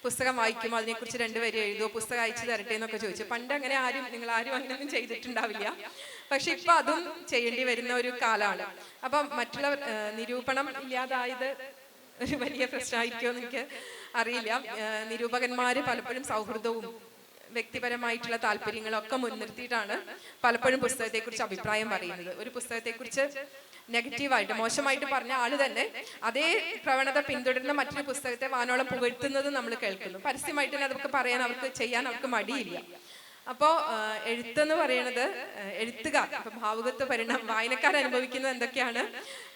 പുസ്തകം വായിക്കുമോ, അതിനെക്കുറിച്ച് 2 വരി എഴുതുമോ, പുസ്തകം അയച്ചു തരട്ടെ എന്നൊക്കെ ചോദിച്ചു. പണ്ട് അങ്ങനെ നിങ്ങൾ ആരും അങ്ങനെയൊന്നും ചെയ്തിട്ടുണ്ടാവില്ല. പക്ഷെ ഇപ്പൊ അതും ചെയ്യേണ്ടി വരുന്ന ഒരു കാലമാണ്. അപ്പം മറ്റുള്ള നിരൂപണം ഇല്ലാതായത് ഒരു വലിയ പ്രശ്നമായിരിക്കുമെന്ന് എനിക്ക് അറിയില്ല. നിരൂപകന്മാര് പലപ്പോഴും സൗഹൃദവും വ്യക്തിപരമായിട്ടുള്ള താല്പര്യങ്ങളൊക്കെ മുൻനിർത്തിയിട്ടാണ് പലപ്പോഴും പുസ്തകത്തെക്കുറിച്ച് അഭിപ്രായം പറയുന്നത്. ഒരു പുസ്തകത്തെക്കുറിച്ച് നെഗറ്റീവായിട്ട്, മോശമായിട്ട് പറഞ്ഞ ആള് തന്നെ അതേ പ്രവണത പിന്തുടരുന്ന മറ്റൊരു പുസ്തകത്തെ വാനോളം പുകഴ്ത്തുന്നത് നമ്മൾ കേൾക്കുന്നു. പരസ്യമായിട്ട് തന്നെ അതൊക്കെ പറയാൻ ചെയ്യാൻ അവർക്ക് മടിയില്ല. അപ്പോൾ എഴുത്തെന്ന് പറയുന്നത്, എഴുത്തുകാർ, ഇപ്പൊ ഭാവുകത്വ പരിണാമം, വായനക്കാർ അനുഭവിക്കുന്നത് എന്തൊക്കെയാണ്,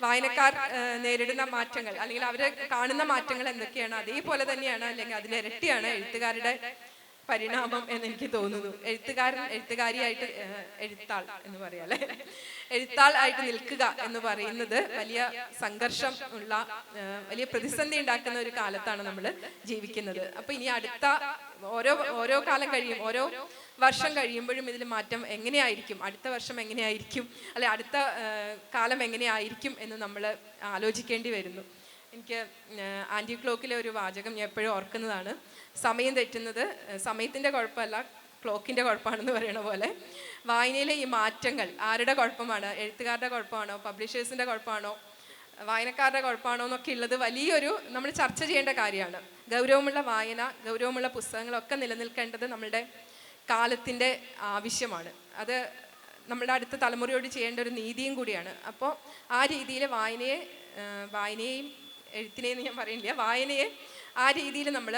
വായനക്കാർ നേരിടുന്ന മാറ്റങ്ങൾ അല്ലെങ്കിൽ അവര് കാണുന്ന മാറ്റങ്ങൾ എന്തൊക്കെയാണ്, അതേപോലെ തന്നെയാണ് അല്ലെങ്കിൽ അതിലിരട്ടിയാണ് എഴുത്തുകാരുടെ പരിണാമം എന്ന് എനിക്ക് തോന്നുന്നു. എഴുത്തുകാരിയായിട്ട് എഴുത്താൾ എന്ന് പറയാല്ലേ, എഴുത്താൾ ആയിട്ട് നിൽക്കുക എന്ന് പറയുന്നത് വലിയ സംഘർഷം ഉള്ള, വലിയ പ്രതിസന്ധി ഉണ്ടാക്കുന്ന ഒരു കാലത്താണ് നമ്മൾ ജീവിക്കുന്നത്. അപ്പൊ ഇനി അടുത്ത ഓരോ കാലം കഴിയും, ഓരോ വർഷം കഴിയുമ്പോഴും ഇതിൽ മാറ്റം എങ്ങനെയായിരിക്കും, അടുത്ത വർഷം എങ്ങനെയായിരിക്കും, അല്ലെ അടുത്ത കാലം എങ്ങനെയായിരിക്കും എന്ന് നമ്മൾ ആലോചിക്കേണ്ടി വരുന്നു. എനിക്ക് ആൻറ്റി ക്ലോക്കിലെ ഒരു വാചകം ഞാൻ എപ്പോഴും ഓർക്കുന്നതാണ്. സമയം തെറ്റുന്നത് സമയത്തിൻ്റെ കുഴപ്പമല്ല, ക്ലോക്കിൻ്റെ കുഴപ്പമാണെന്ന് പറയണ പോലെ വായനയിലെ ഈ മാറ്റങ്ങൾ ആരുടെ കുഴപ്പമാണ്? എഴുത്തുകാരുടെ കുഴപ്പമാണോ, പബ്ലിഷേഴ്സിൻ്റെ കുഴപ്പമാണോ, വായനക്കാരുടെ കുഴപ്പമാണോ എന്നൊക്കെ ഉള്ളത് വലിയൊരു നമ്മൾ ചർച്ച ചെയ്യേണ്ട കാര്യമാണ്. ഗൗരവമുള്ള വായന, ഗൗരവമുള്ള പുസ്തകങ്ങളൊക്കെ നിലനിൽക്കേണ്ടത് നമ്മളുടെ കാലത്തിൻ്റെ ആവശ്യമാണ്. അത് നമ്മുടെ അടുത്ത തലമുറയോട് ചെയ്യേണ്ട ഒരു നീതിയും കൂടിയാണ്. അപ്പോൾ ആ രീതിയിൽ വായനയെയും എഴുത്തിനെയെന്ന് ഞാൻ പറയുന്നില്ല, വായനയെ ആ രീതിയിൽ നമ്മൾ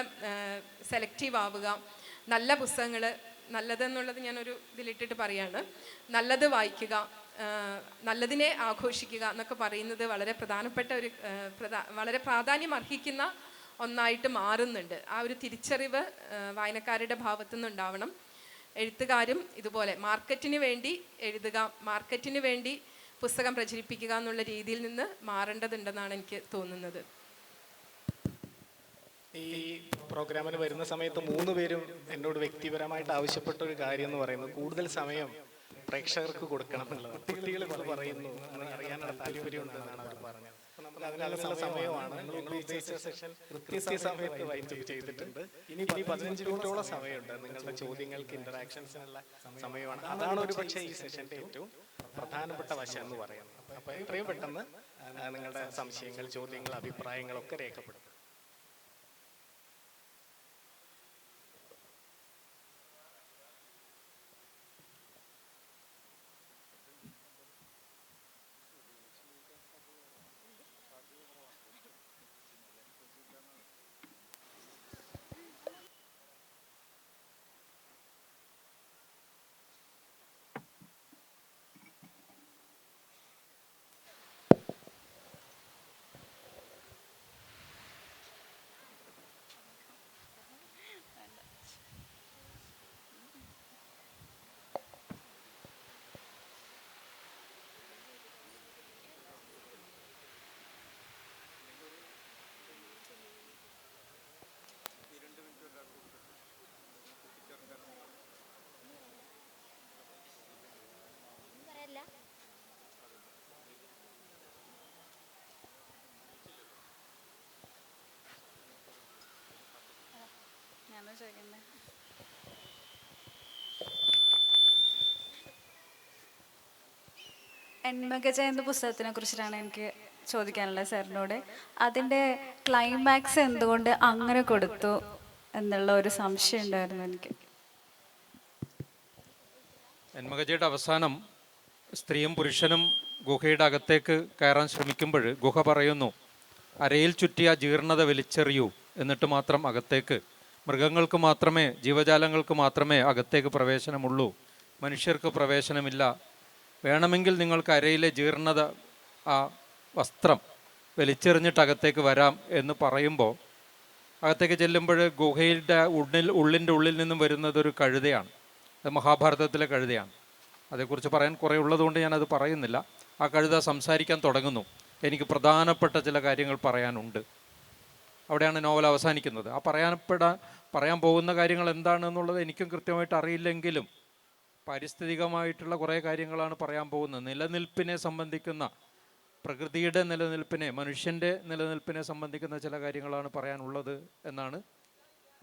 സെലക്റ്റീവ് ആവുക. നല്ല പുസ്തകങ്ങൾ, നല്ലതെന്നുള്ളത് ഞാനൊരു ഇതിലിട്ടിട്ട് പറയാണ്, നല്ലത് വായിക്കുക, നല്ലതിനെ ആഘോഷിക്കുക എന്നൊക്കെ പറയുന്നത് വളരെ പ്രധാനപ്പെട്ട ഒരു വളരെ പ്രാധാന്യം അർഹിക്കുന്ന ഒന്നായിട്ട് മാറുന്നുണ്ട്. ആ ഒരു തിരിച്ചറിവ് വായനക്കാരുടെ ഭാഗത്തു നിന്നുണ്ടാവണം. എഴുത്തുകാരും ഇതുപോലെ മാർക്കറ്റിന് വേണ്ടി എഴുതുക, മാർക്കറ്റിന് വേണ്ടി പുസ്തകം പ്രചരിപ്പിക്കുക എന്നുള്ള രീതിയിൽ നിന്ന് മാറേണ്ടതുണ്ടെന്നാണ് എനിക്ക് തോന്നുന്നത്. ഈ പ്രോഗ്രാമിന് വരുന്ന സമയത്ത് 3 പേരും എന്നോട് വ്യക്തിപരമായിട്ട് ആവശ്യപ്പെട്ട ഒരു കാര്യം എന്ന് പറയുന്നത് കൂടുതൽ സമയം പ്രേക്ഷകർക്ക് കൊടുക്കണം എന്നുള്ളതാണ്. കുട്ടികൾ ഇപ്പോൾ പറയുന്നു അറിയാനുള്ള താല്പര്യമുണ്ടെന്നാണ് അവർ പറഞ്ഞത്. നമുക്ക് അതിനുള്ള സമയമാണ്. ഞങ്ങൾ ഉദ്ദേശിച്ച സെഷൻ കൃത്യസമയത്ത് വൈൻഡപ്പ് ചെയ്തിട്ടുണ്ട്. ഇനി 15 മിനിറ്റോളം സമയമുണ്ട് നിങ്ങളുടെ ചോദ്യങ്ങൾക്ക്, ഇന്ററാക്ഷൻസിനുള്ള സമയമാണ്. അതാണ് ഒരു പക്ഷേ ഈ സെഷന്റെ ഏറ്റവും പ്രധാനപ്പെട്ട വശം എന്ന് പറയുന്നത്. അപ്പോൾ എത്രയും പെട്ടെന്ന് നിങ്ങളുടെ സംശയങ്ങൾ, ചോദ്യങ്ങൾ, അഭിപ്രായങ്ങളൊക്കെ രേഖപ്പെടുത്തും. എൻമകജ എന്ന പുസ്തകത്തിനെ കുറിച്ചിട്ടാണ് എനിക്ക് ചോദിക്കാനുള്ളത് സാറിനോട്. അതിൻ്റെ ക്ലൈമാക്സ് എന്തുകൊണ്ട് അങ്ങനെ കൊടുത്തു എന്നുള്ള ഒരു സംശയം ഉണ്ടായിരുന്നു എനിക്ക്. എൻമകജയുടെ അവസാനം സ്ത്രീയും പുരുഷനും ഗുഹയുടെ അകത്തേക്ക് കയറാൻ ശ്രമിക്കുമ്പോൾ ഗുഹ പറയുന്നു, അരയിൽ ചുറ്റിയ ജീർണത വലിച്ചെറിയൂ, എന്നിട്ട് മാത്രം അകത്തേക്ക്. മൃഗങ്ങൾക്ക് മാത്രമേ, ജീവജാലങ്ങൾക്ക് മാത്രമേ അകത്തേക്ക് പ്രവേശനമുള്ളൂ, മനുഷ്യർക്ക് പ്രവേശനമില്ല. വേണമെങ്കിൽ നിങ്ങൾക്ക് അരയിലെ ജീർണത, ആ വസ്ത്രം വലിച്ചെറിഞ്ഞിട്ട് അകത്തേക്ക് വരാം എന്ന് പറയുമ്പോൾ അകത്തേക്ക് ചെല്ലുമ്പോൾ ഗുഹയുടെ ഉള്ളിൻ്റെ ഉള്ളിൽ നിന്നും വരുന്നത് ഒരു കഴുതയാണ്. അത് മഹാഭാരതത്തിലെ കഴുതയാണ്. അതേക്കുറിച്ച് പറയാൻ കുറേ ഉള്ളതുകൊണ്ട് ഞാനത് പറയുന്നില്ല. ആ കഴുത സംസാരിക്കാൻ തുടങ്ങുന്നു. എനിക്ക് പ്രധാനപ്പെട്ട ചില കാര്യങ്ങൾ പറയാനുണ്ട്. അവിടെയാണ് നോവൽ അവസാനിക്കുന്നത്. ആ പറയാൻ പോകുന്ന കാര്യങ്ങൾ എന്താണെന്നുള്ളത് എനിക്കും കൃത്യമായിട്ട് അറിയില്ലെങ്കിലും പാരിസ്ഥിതികമായിട്ടുള്ള കുറേ കാര്യങ്ങളാണ് പറയാൻ പോകുന്നത്. നിലനിൽപ്പിനെ സംബന്ധിക്കുന്ന, പ്രകൃതിയുടെ നിലനിൽപ്പിനെ, മനുഷ്യൻ്റെ നിലനിൽപ്പിനെ സംബന്ധിക്കുന്ന ചില കാര്യങ്ങളാണ് പറയാനുള്ളത് എന്നാണ്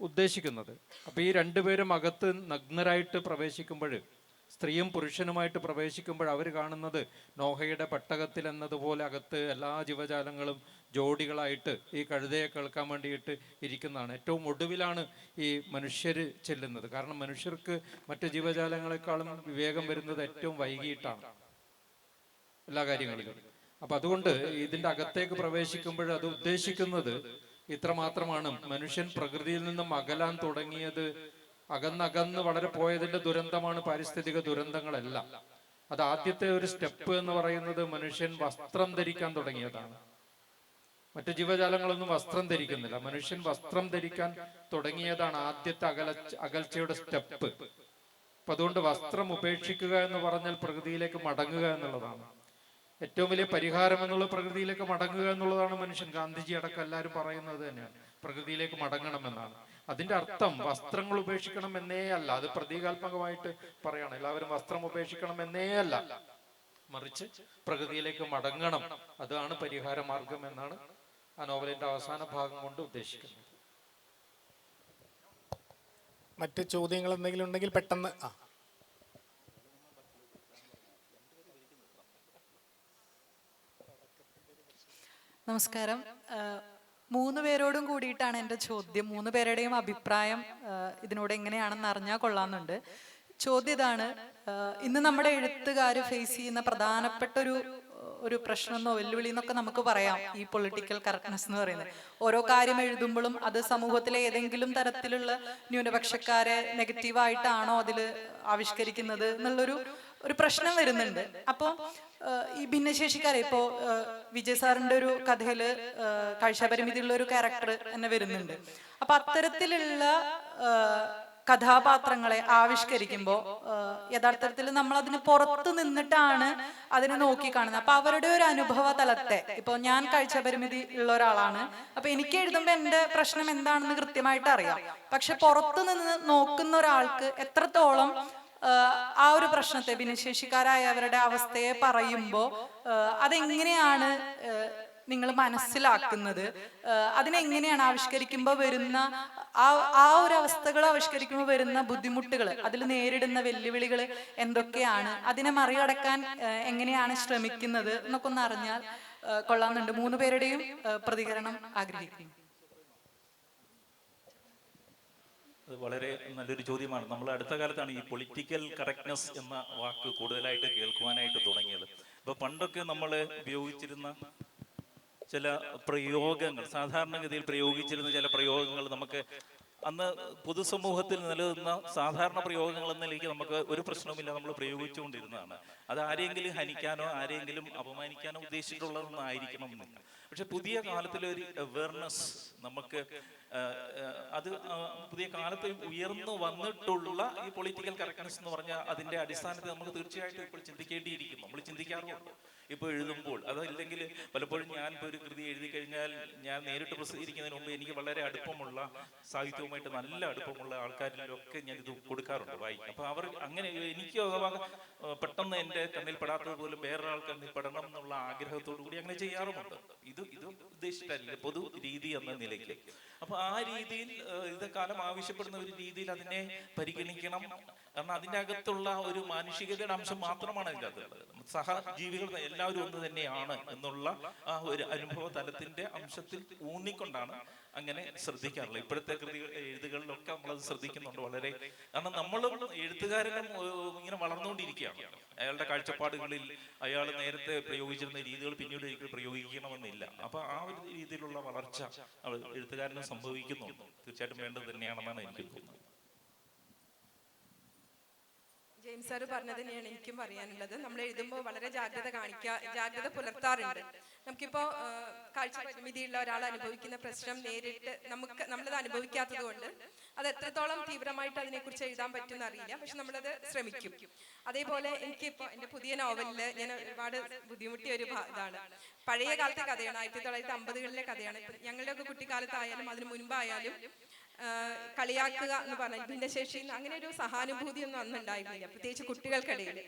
ഉദ്ദേശിക്കുന്നത്. അപ്പോൾ ഈ 2 പേരും അകത്ത് നഗ്നരായിട്ട് പ്രവേശിക്കുമ്പോൾ, സ്ത്രീയും പുരുഷനുമായിട്ട് പ്രവേശിക്കുമ്പോൾ അവർ കാണുന്നത് നോഹയുടെ പെട്ടകത്തിൽ എന്നതുപോലെ അകത്ത് എല്ലാ ജീവജാലങ്ങളും ജോഡികളായിട്ട് ഈ കഴുതയെ കേൾക്കാൻ വേണ്ടിയിട്ട് ഇരിക്കുന്നതാണ്. ഏറ്റവും ഒടുവിലാണ് ഈ മനുഷ്യർ ചെല്ലുന്നത്. കാരണം മനുഷ്യർക്ക് മറ്റ് ജീവജാലങ്ങളെക്കാളും വിവേകം വരുന്നത് ഏറ്റവും വൈകിട്ടാണ് എല്ലാ കാര്യങ്ങളിലും. അപ്പം അതുകൊണ്ട് ഇതിൻ്റെ അകത്തേക്ക് പ്രവേശിക്കുമ്പോൾ അത് ഉദ്ദേശിക്കുന്നത് ഇത്രമാത്രമാണ്: മനുഷ്യൻ പ്രകൃതിയിൽ നിന്നും അകലാൻ തുടങ്ങിയത്, അകന്നകന്ന് വളരെ പോയതിൻ്റെ ദുരന്തമാണ് പാരിസ്ഥിതിക ദുരന്തങ്ങളെല്ലാം. അത് ആദ്യത്തെ ഒരു സ്റ്റെപ്പ് എന്ന് പറയുന്നത് മനുഷ്യൻ വസ്ത്രം ധരിക്കാൻ തുടങ്ങിയതാണ്. മറ്റു ജീവജാലങ്ങളൊന്നും വസ്ത്രം ധരിക്കുന്നില്ല. മനുഷ്യൻ വസ്ത്രം ധരിക്കാൻ തുടങ്ങിയതാണ് ആദ്യത്തെ അകൽച്ചയുടെ സ്റ്റെപ്പ്. അപ്പൊ അതുകൊണ്ട് വസ്ത്രം ഉപേക്ഷിക്കുക എന്ന് പറഞ്ഞാൽ പ്രകൃതിയിലേക്ക് മടങ്ങുക എന്നുള്ളതാണ് ഏറ്റവും വലിയ പരിഹാരം. എന്നുള്ളത് പ്രകൃതിയിലേക്ക് മടങ്ങുക എന്നുള്ളതാണ്. മനുഷ്യൻ, ഗാന്ധിജി അടക്കം എല്ലാവരും പറയുന്നത് തന്നെയാണ്, പ്രകൃതിയിലേക്ക് മടങ്ങണമെന്നാണ്. അതിന്റെ അർത്ഥം വസ്ത്രങ്ങൾ ഉപേക്ഷിക്കണം എന്നേ അല്ല. അത് പ്രതീകാത്മകമായിട്ട് പറയണം, എല്ലാവരും വസ്ത്രം ഉപേക്ഷിക്കണം എന്നേ അല്ല, മറിച്ച് പ്രകൃതിയിലേക്ക് മടങ്ങണം, അതാണ് പരിഹാര മാർഗം എന്നാണ് ആ നോവലിന്റെ അവസാന ഭാഗം കൊണ്ട് ഉദ്ദേശിക്കുന്നത്. മറ്റ് ചോദ്യങ്ങൾ എന്തെങ്കിലും ഉണ്ടെങ്കിൽ പെട്ടെന്ന്. നമസ്കാരം. 3 പേരോടും കൂടിയിട്ടാണ് എൻ്റെ ചോദ്യം. 3 പേരുടെയും അഭിപ്രായം ഇതിനോട് എങ്ങനെയാണെന്ന് അറിഞ്ഞാൽ കൊള്ളാമെന്നുണ്ട്. ചോദ്യം ഇതാണ്: ഇന്ന് നമ്മുടെ എഴുത്തുകാർ ഫേസ് ചെയ്യുന്ന പ്രധാനപ്പെട്ട ഒരു പ്രശ്നമെന്നോ വെല്ലുവിളി എന്നൊക്കെ നമുക്ക് പറയാം ഈ പൊളിറ്റിക്കൽ കറക്റ്റ്നെസ് എന്ന് പറയുന്നത്. ഓരോ കാര്യം എഴുതുമ്പോഴും അത് സമൂഹത്തിലെ ഏതെങ്കിലും തരത്തിലുള്ള ന്യൂനപക്ഷക്കാരെ നെഗറ്റീവായിട്ടാണോ അതിൽ ആവിഷ്കരിക്കുന്നത് എന്നുള്ളൊരു പ്രശ്നം വരുന്നുണ്ട്. അപ്പോൾ ഈ ഭിന്നശേഷിക്കാരെ ഇപ്പോൾ വിജയ് സാറിന്റെ ഒരു കഥയിൽ കാഴ്ചാപരിമിതിയുള്ള ഒരു ക്യാരക്ടർ തന്നെ വരുന്നുണ്ട്. അപ്പൊ അത്തരത്തിലുള്ള കഥാപാത്രങ്ങളെ ആവിഷ്കരിക്കുമ്പോൾ യഥാർത്ഥത്തിൽ നമ്മൾ അതിന് പുറത്ത് നിന്നിട്ടാണ് അതിനെ നോക്കി കാണുന്നത്. അപ്പൊ അവരുടെ ഒരു അനുഭവ തലത്തെ, ഇപ്പൊ ഞാൻ കാഴ്ചാപരിമിതി ഉള്ള ഒരാളാണ്, അപ്പൊ എനിക്ക് എഴുതുമ്പോൾ എന്റെ പ്രശ്നം എന്താണെന്ന് കൃത്യമായിട്ട് അറിയാം. പക്ഷെ പുറത്തു നിന്ന് നോക്കുന്ന ഒരാൾക്ക് എത്രത്തോളം ആ ഒരു പ്രശ്നത്തെ, ഭിന്നശേഷിക്കാരായവരുടെ അവസ്ഥയെ പറയുമ്പോൾ അതെങ്ങനെയാണ് നിങ്ങൾ മനസ്സിലാക്കുന്നത്? അതിനെങ്ങനെയാണ് ആവിഷ്കരിക്കുമ്പോൾ വരുന്ന ആ ഒരു അവസ്ഥകൾ ആവിഷ്കരിക്കുമ്പോൾ വരുന്ന ബുദ്ധിമുട്ടുകൾ, അതിൽ നേരിടുന്ന വെല്ലുവിളികൾ എന്തൊക്കെയാണ്, അതിനെ മറികടക്കാൻ എങ്ങനെയാണ് ശ്രമിക്കുന്നത് എന്നൊക്കെ ഒന്ന് അറിഞ്ഞാൽ കൊള്ളാമെന്നുണ്ട്. 3 പേരുടെയും പ്രതികരണം ആഗ്രഹിക്കുന്നു. അത് വളരെ നല്ലൊരു ചോദ്യമാണ്. നമ്മൾ അടുത്ത കാലത്താണ് ഈ പൊളിറ്റിക്കൽ കറക്റ്റ്നെസ് എന്ന വാക്ക് കൂടുതലായിട്ട് കേൾക്കുവാനായിട്ട് തുടങ്ങിയത്. ഇപ്പൊ പണ്ടൊക്കെ നമ്മൾ ഉപയോഗിച്ചിരുന്ന ചില പ്രയോഗങ്ങൾ, സാധാരണഗതിയിൽ പ്രയോഗിച്ചിരുന്ന ചില പ്രയോഗങ്ങൾ നമുക്ക് അന്ന് പൊതുസമൂഹത്തിൽ നിലനിന്ന സാധാരണ പ്രയോഗങ്ങൾ എന്ന നിലയ്ക്ക് നമുക്ക് ഒരു പ്രശ്നവുമില്ല, നമ്മൾ പ്രയോഗിച്ചുകൊണ്ടിരുന്നതാണ്. അത് ആരെങ്കിലും ഹനിക്കാനോ ആരെങ്കിലും അപമാനിക്കാനോ ഉദ്ദേശിച്ചിട്ടുള്ളതൊന്നും ആയിരിക്കണം എന്നില്ല. പക്ഷെ പുതിയ കാലത്തിലൊരു അവയർനെസ് നമുക്ക് അത് പുതിയ കാലത്ത് ഉയർന്നു വന്നിട്ടുള്ള ഈ പൊളിറ്റിക്കൽ കറക്റ്റ്നെസ് എന്ന് പറഞ്ഞാൽ അതിന്റെ അടിസ്ഥാനത്തിൽ നമുക്ക് തീർച്ചയായിട്ടും ഇപ്പോൾ ചിന്തിക്കേണ്ടിയിരിക്കും. നമ്മൾ ചിന്തിക്കാറുമുണ്ട് ഇപ്പോൾ എഴുതുമ്പോൾ. അതല്ലെങ്കിൽ പലപ്പോഴും ഞാൻ ഇപ്പോൾ ഒരു കൃതി എഴുതി കഴിഞ്ഞാൽ ഞാൻ നേരിട്ട് പ്രസിദ്ധീകരിക്കുന്നതിന് മുമ്പ് എനിക്ക് വളരെ അടുപ്പമുള്ള സാഹിത്യവുമായിട്ട് നല്ല അടുപ്പമുള്ള ആൾക്കാരിലൊക്കെ ഞാൻ ഇത് കൊടുക്കാറുണ്ട് വായിക്കും. അപ്പൊ അവർ അങ്ങനെ എനിക്ക് പെട്ടെന്ന് എൻ്റെ കണ്ണിൽ പെടാത്തത് പോലും വേറൊരാൾ കണ്ണിൽ പെടണം എന്നുള്ള ആഗ്രഹത്തോടു കൂടി അങ്ങനെ ചെയ്യാറുമുണ്ട്. ഇത് ഉദ്ദേശിച്ചിട്ടല്ല, പൊതു രീതി എന്ന നിലയ്ക്ക്. അപ്പൊ ആ രീതിയിൽ കാലം ആവശ്യപ്പെടുന്ന ഒരു രീതിയിൽ അതിനെ പരിഗണിക്കണം. കാരണം അതിൻ്റെ അകത്തുള്ള ഒരു മാനുഷികതയുടെ അംശം മാത്രമാണ് അതിൻ്റെ അകത്തുള്ളത്. സഹജീവികൾ എല്ലാവരും ഒന്ന് തന്നെയാണ് എന്നുള്ള ആ ഒരു അനുഭവ തലത്തിന്റെ അംശത്തിൽ ഊന്നിക്കൊണ്ടാണ് അങ്ങനെ ശ്രദ്ധിക്കാറുള്ളത്. ഇപ്പോഴത്തെ എഴുതുകളിലൊക്കെ നമ്മളത് ശ്രദ്ധിക്കുന്നുണ്ട് വളരെ. കാരണം നമ്മളും എഴുത്തുകാരനും ഇങ്ങനെ വളർന്നുകൊണ്ടിരിക്കുകയാണ്. അയാളുടെ കാഴ്ചപ്പാടുകളിൽ അയാൾ നേരത്തെ പ്രയോഗിച്ചിരുന്ന രീതികൾ പിന്നീട് ഒരിക്കലും പ്രയോഗിക്കണമെന്നില്ല. അപ്പൊ ആ ഒരു രീതിയിലുള്ള വളർച്ച എഴുത്തുകാരനും സംഭവിക്കുന്നുണ്ട്. തീർച്ചയായിട്ടും വേണ്ടത് തന്നെയാണെന്നാണ് എനിക്ക് തോന്നുന്നത്. ജെയിംസ് സാറ് പറഞ്ഞത് തന്നെയാണ് എനിക്കും പറയാനുള്ളത്. നമ്മൾ എഴുതുമ്പോൾ വളരെ ജാഗ്രത പുലർത്താറുണ്ട്. നമുക്കിപ്പോ കാഴ്ചപരിമിതിയുള്ള ഒരാൾ അനുഭവിക്കുന്ന പ്രശ്നം നേരിട്ട് നമ്മളത് അനുഭവിക്കാത്തത് കൊണ്ട് അത് എത്രത്തോളം തീവ്രമായിട്ട് അതിനെക്കുറിച്ച് എഴുതാൻ പറ്റുമെന്ന് അറിയില്ല. പക്ഷെ നമ്മളത് ശ്രമിക്കും. അതേപോലെ എനിക്കിപ്പോ എന്റെ പുതിയ നോവലില് ഞാൻ ഒരുപാട് ബുദ്ധിമുട്ടിയ ഒരു ഇതാണ്. പഴയ കാലത്തെ കഥയാണ്, 1950കളിലെ കഥയാണ്. ഞങ്ങളുടെയൊക്കെ കുട്ടിക്കാലത്തായാലും അതിന് മുൻപായാലും കളിയാക്കുക എന്ന് പറഞ്ഞാൽ ഭിന്നശേഷി അങ്ങനെ ഒരു സഹാനുഭൂതി ഒന്നും അന്ന് ഉണ്ടായിരുന്നില്ല, പ്രത്യേകിച്ച് കുട്ടികൾക്കിടയിൽ.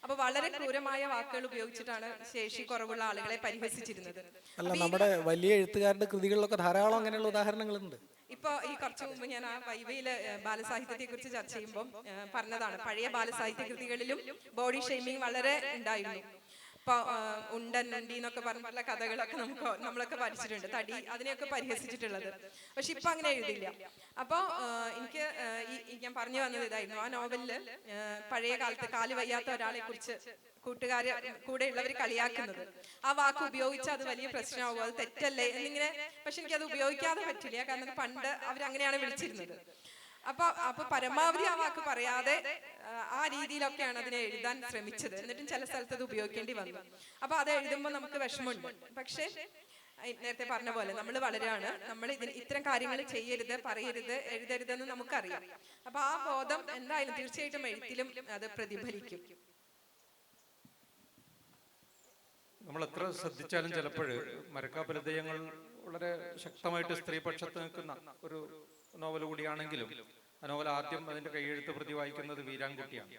അപ്പൊ വളരെ ക്രൂരമായ വാക്കുകൾ ഉപയോഗിച്ചിട്ടാണ് ശേഷി കുറവുള്ള ആളുകളെ പരിഹസിച്ചിരുന്നത്. അല്ല, നമ്മുടെ വലിയ എഴുത്തുകാരുടെ കൃതികളിലൊക്കെ ധാരാളം അങ്ങനെയുള്ള ഉദാഹരണങ്ങളുണ്ട്. ഇപ്പൊ ഈ കുറച്ചു മുമ്പ് ഞാൻ ആ വൈവയില് ബാലസാഹിത്യത്തെ കുറിച്ച് ചർച്ച ചെയ്യുമ്പോൾ പറഞ്ഞതാണ്, പഴയ ബാലസാഹിത്യ കൃതികളിലും ബോഡി ഷെയ്മിങ് വളരെ ഉണ്ടായിരുന്നു. ഇപ്പൊ ഉണ്ടൻ നണ്ടി എന്നൊക്കെ പറഞ്ഞിട്ടുള്ള കഥകളൊക്കെ നമ്മളൊക്കെ പഠിച്ചിട്ടുണ്ട്, തടി അതിനെയൊക്കെ പരിഹസിച്ചിട്ടുള്ളത്. പക്ഷെ ഇപ്പൊ അങ്ങനെ എഴുതില്ല. അപ്പൊ എനിക്ക് ഞാൻ പറഞ്ഞു വന്നത് ഇതായിരുന്നു, ആ നോവലില് പഴയ കാലത്ത് കാല് വയ്യാത്ത ഒരാളെ കുറിച്ച് കൂട്ടുകാരെ കൂടെ ഉള്ളവർ കളിയാക്കുന്നത്, ആ വാക്ക് ഉപയോഗിച്ചാൽ അത് വലിയ പ്രശ്നമാകും, അത് തെറ്റല്ലേ എന്നിങ്ങനെ. പക്ഷെ എനിക്കത് ഉപയോഗിക്കാതെ പറ്റില്ല, കാരണം പണ്ട് അവരങ്ങനെയാണ് വിളിച്ചിരുന്നത്. അപ്പൊ പരമാവധി ആ വാക്ക് പറയാതെ ആ രീതിയിലൊക്കെയാണ് അതിനെ എഴുതാൻ ശ്രമിച്ചത്. എന്നിട്ടും ചില സ്ഥലത്ത് അത് ഉപയോഗിക്കേണ്ടി വന്നു. അപ്പൊ അത് എഴുതുമ്പോൾ നമുക്ക് വിഷമമുണ്ട്. പക്ഷെ നേരത്തെ പറഞ്ഞ പോലെ നമ്മൾ വളരെയാണ്, നമ്മൾ ഇത്തരം കാര്യങ്ങൾ ചെയ്യരുത്, പറയരുത്, എഴുതരുതെന്ന് നമുക്കറിയാം. അപ്പൊ ആ ബോധം എന്തായാലും തീർച്ചയായിട്ടും എഴുത്തിലും അത് പ്രതിഫലിക്കും. നമ്മൾ എത്ര ശ്രദ്ധിച്ചാലും ചിലപ്പോൾ മരക്കാപ്പലതയങ്ങൾ വളരെ ശക്തമായിട്ട് സ്ത്രീപക്ഷത്ത് നിൽക്കുന്ന ഒരു നോവൽ കൂടിയാണെങ്കിലും ആ നോവൽ ആദ്യം അതിന്റെ കൈയെഴുത്ത് പ്രതി വായിക്കുന്നത് വീരാൻകുട്ടിയാണ്.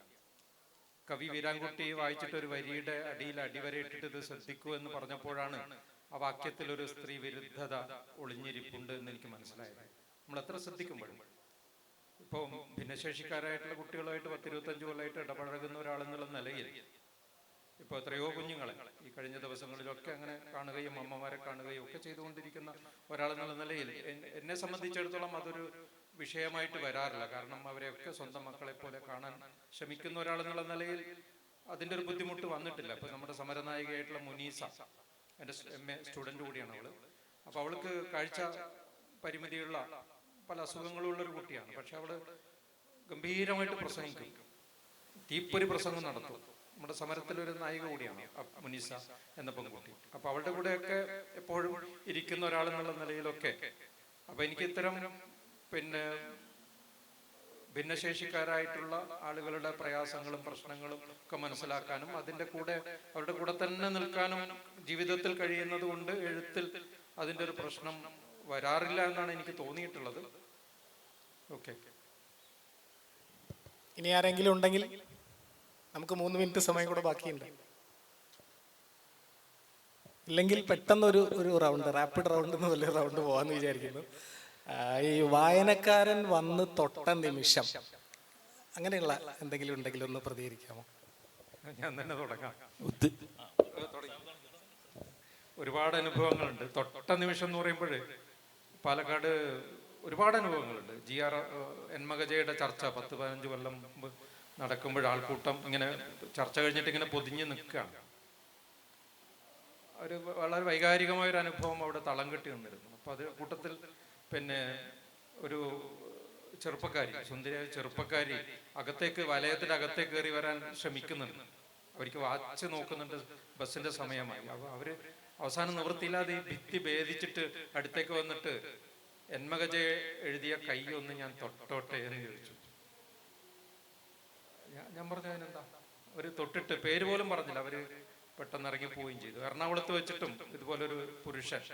കവി വീരാൻകുട്ടി വായിച്ചിട്ട് ഒരു വരിയുടെ അടിയിൽ അടിവരയിട്ടിട്ട് ഇത് ശ്രദ്ധിക്കൂ എന്ന് പറഞ്ഞപ്പോഴാണ് ആ വാക്യത്തിൽ ഒരു സ്ത്രീ വിരുദ്ധത ഒളിഞ്ഞിരിപ്പുണ്ട് എന്ന് എനിക്ക് മനസ്സിലായത് നമ്മൾ എത്ര ശ്രദ്ധിക്കുമ്പോഴും. ഇപ്പോൾ ഭിന്നശേഷിക്കാരായിട്ടുള്ള കുട്ടികളുമായിട്ട് 10-25 കൊല്ലമായിട്ട് ഇടപഴകുന്ന ഒരാളെന്നുള്ള നിലയിൽ ഇപ്പോൾ എത്രയോ കുഞ്ഞുങ്ങളെ ഈ കഴിഞ്ഞ ദിവസങ്ങളിലൊക്കെ അങ്ങനെ കാണുകയും അമ്മമാരെ കാണുകയും ഒക്കെ ചെയ്തുകൊണ്ടിരിക്കുന്ന ഒരാളെന്നുള്ള നിലയിൽ എന്നെ സംബന്ധിച്ചിടത്തോളം അതൊരു വിഷയമായിട്ട് വരാറില്ല. കാരണം അവരെയൊക്കെ സ്വന്തം മക്കളെ പോലെ കാണാൻ ശ്രമിക്കുന്ന ഒരാളെന്നുള്ള നിലയിൽ അതിൻ്റെ ഒരു ബുദ്ധിമുട്ട് വന്നിട്ടില്ല. ഇപ്പൊ നമ്മുടെ സമരനായികയായിട്ടുള്ള മുനീസ എൻ്റെ MA സ്റ്റുഡൻറ് കൂടിയാണ് അവള്. അപ്പോൾ അവൾക്ക് കാഴ്ച പരിമിതിയുള്ള പല അസുഖങ്ങളുള്ളൊരു കുട്ടിയാണ്. പക്ഷെ അവള് ഗംഭീരമായിട്ട് പ്രസംഗിക്കും, തീപ്പൊരി പ്രസംഗം നടത്തും. നമ്മുടെ സമരത്തിലൊരു നായിക കൂടിയാണ് മുനീസ എന്ന പെൺകുട്ടി. അപ്പൊ അവളുടെ കൂടെയൊക്കെ എപ്പോഴും ഇരിക്കുന്ന ഒരാളെന്നുള്ള നിലയിലൊക്കെ അപ്പൊ എനിക്ക് ഇത്തരം ഭിന്നശേഷിക്കാരായിട്ടുള്ള ആളുകളുടെ പ്രയാസങ്ങളും പ്രശ്നങ്ങളും ഒക്കെ മനസ്സിലാക്കാനും അതിൻ്റെ കൂടെ അവരുടെ കൂടെ തന്നെ നിൽക്കാനും ജീവിതത്തിൽ കഴിയുന്നത് കൊണ്ട് എഴുത്തിൽ അതിൻ്റെ ഒരു പ്രശ്നം വരാറില്ല എന്നാണ് എനിക്ക് തോന്നിയിട്ടുള്ളത്. ഓക്കെ, ഇനി ആരെങ്കിലും ഉണ്ടെങ്കിൽ നമുക്ക് 3 മിനിറ്റ് സമയം കൂടെ ബാക്കിയുണ്ട്. ഇല്ലെങ്കിൽ പെട്ടെന്ന് ഒരു റൗണ്ട്, റാപ്പിഡ് റൗണ്ട് എന്ന് വലിയ റൗണ്ട് പോകാമെന്ന് വിചാരിക്കുന്നു. ഈ വായനക്കാരൻ വന്ന് തൊട്ട നിമിഷം അങ്ങനെയുള്ള എന്തെങ്കിലും ഉണ്ടെങ്കിൽ ഒന്ന് പ്രതികരിക്കാമോ? ഞാൻ തന്നെ തുടങ്ങാം. ഒരുപാട് അനുഭവങ്ങളുണ്ട്. തൊട്ട നിമിഷം എന്ന് പറയുമ്പോൾ പാലക്കാട് ഒരുപാട് അനുഭവങ്ങളുണ്ട്. GR എൻമകജയുടെ ചർച്ച 10-15 കൊല്ലം മുമ്പ് നടക്കുമ്പോൾ ആൾക്കൂട്ടം ഇങ്ങനെ ചർച്ച കഴിഞ്ഞിട്ട് ഇങ്ങനെ പൊതിഞ്ഞ് നിൽക്കുകയാണ്. ഒരു വളരെ വൈകാരികമായൊരു അനുഭവം അവിടെ തളം കെട്ടി നിന്നിരുന്നു. അപ്പോൾ അത് കൂട്ടത്തിൽ ഒരു ചെറുപ്പക്കാരി, സുന്ദരിയായ ചെറുപ്പക്കാരി അകത്തേക്ക് വലയത്തിന്റെ അകത്തേക്ക് കയറി വരാൻ ശ്രമിക്കുന്നുണ്ട്. അവർക്ക് വാച്ച് നോക്കുന്നുണ്ട്, ബസ്സിന്റെ സമയമായി. അപ്പോൾ അവര് അവസാനം നിവൃത്തിയില്ലാതെ ഈ ഭിത്തി ഭേദിച്ചിട്ട് അടുത്തേക്ക് വന്നിട്ട് എൻമകജ എഴുതിയ കൈ ഒന്ന് ഞാൻ തൊട്ടോട്ടെ എന്ന് ചോദിച്ചു. ഞാൻ പറഞ്ഞു അതിനെന്താ, അവര് തൊട്ടിട്ട് പേര് പോലും പറഞ്ഞില്ല, അവര് പെട്ടെന്ന് ഇറങ്ങി പോവുകയും ചെയ്തു. എറണാകുളത്ത് വെച്ചിട്ടും ഇതുപോലൊരു പുരുഷൻ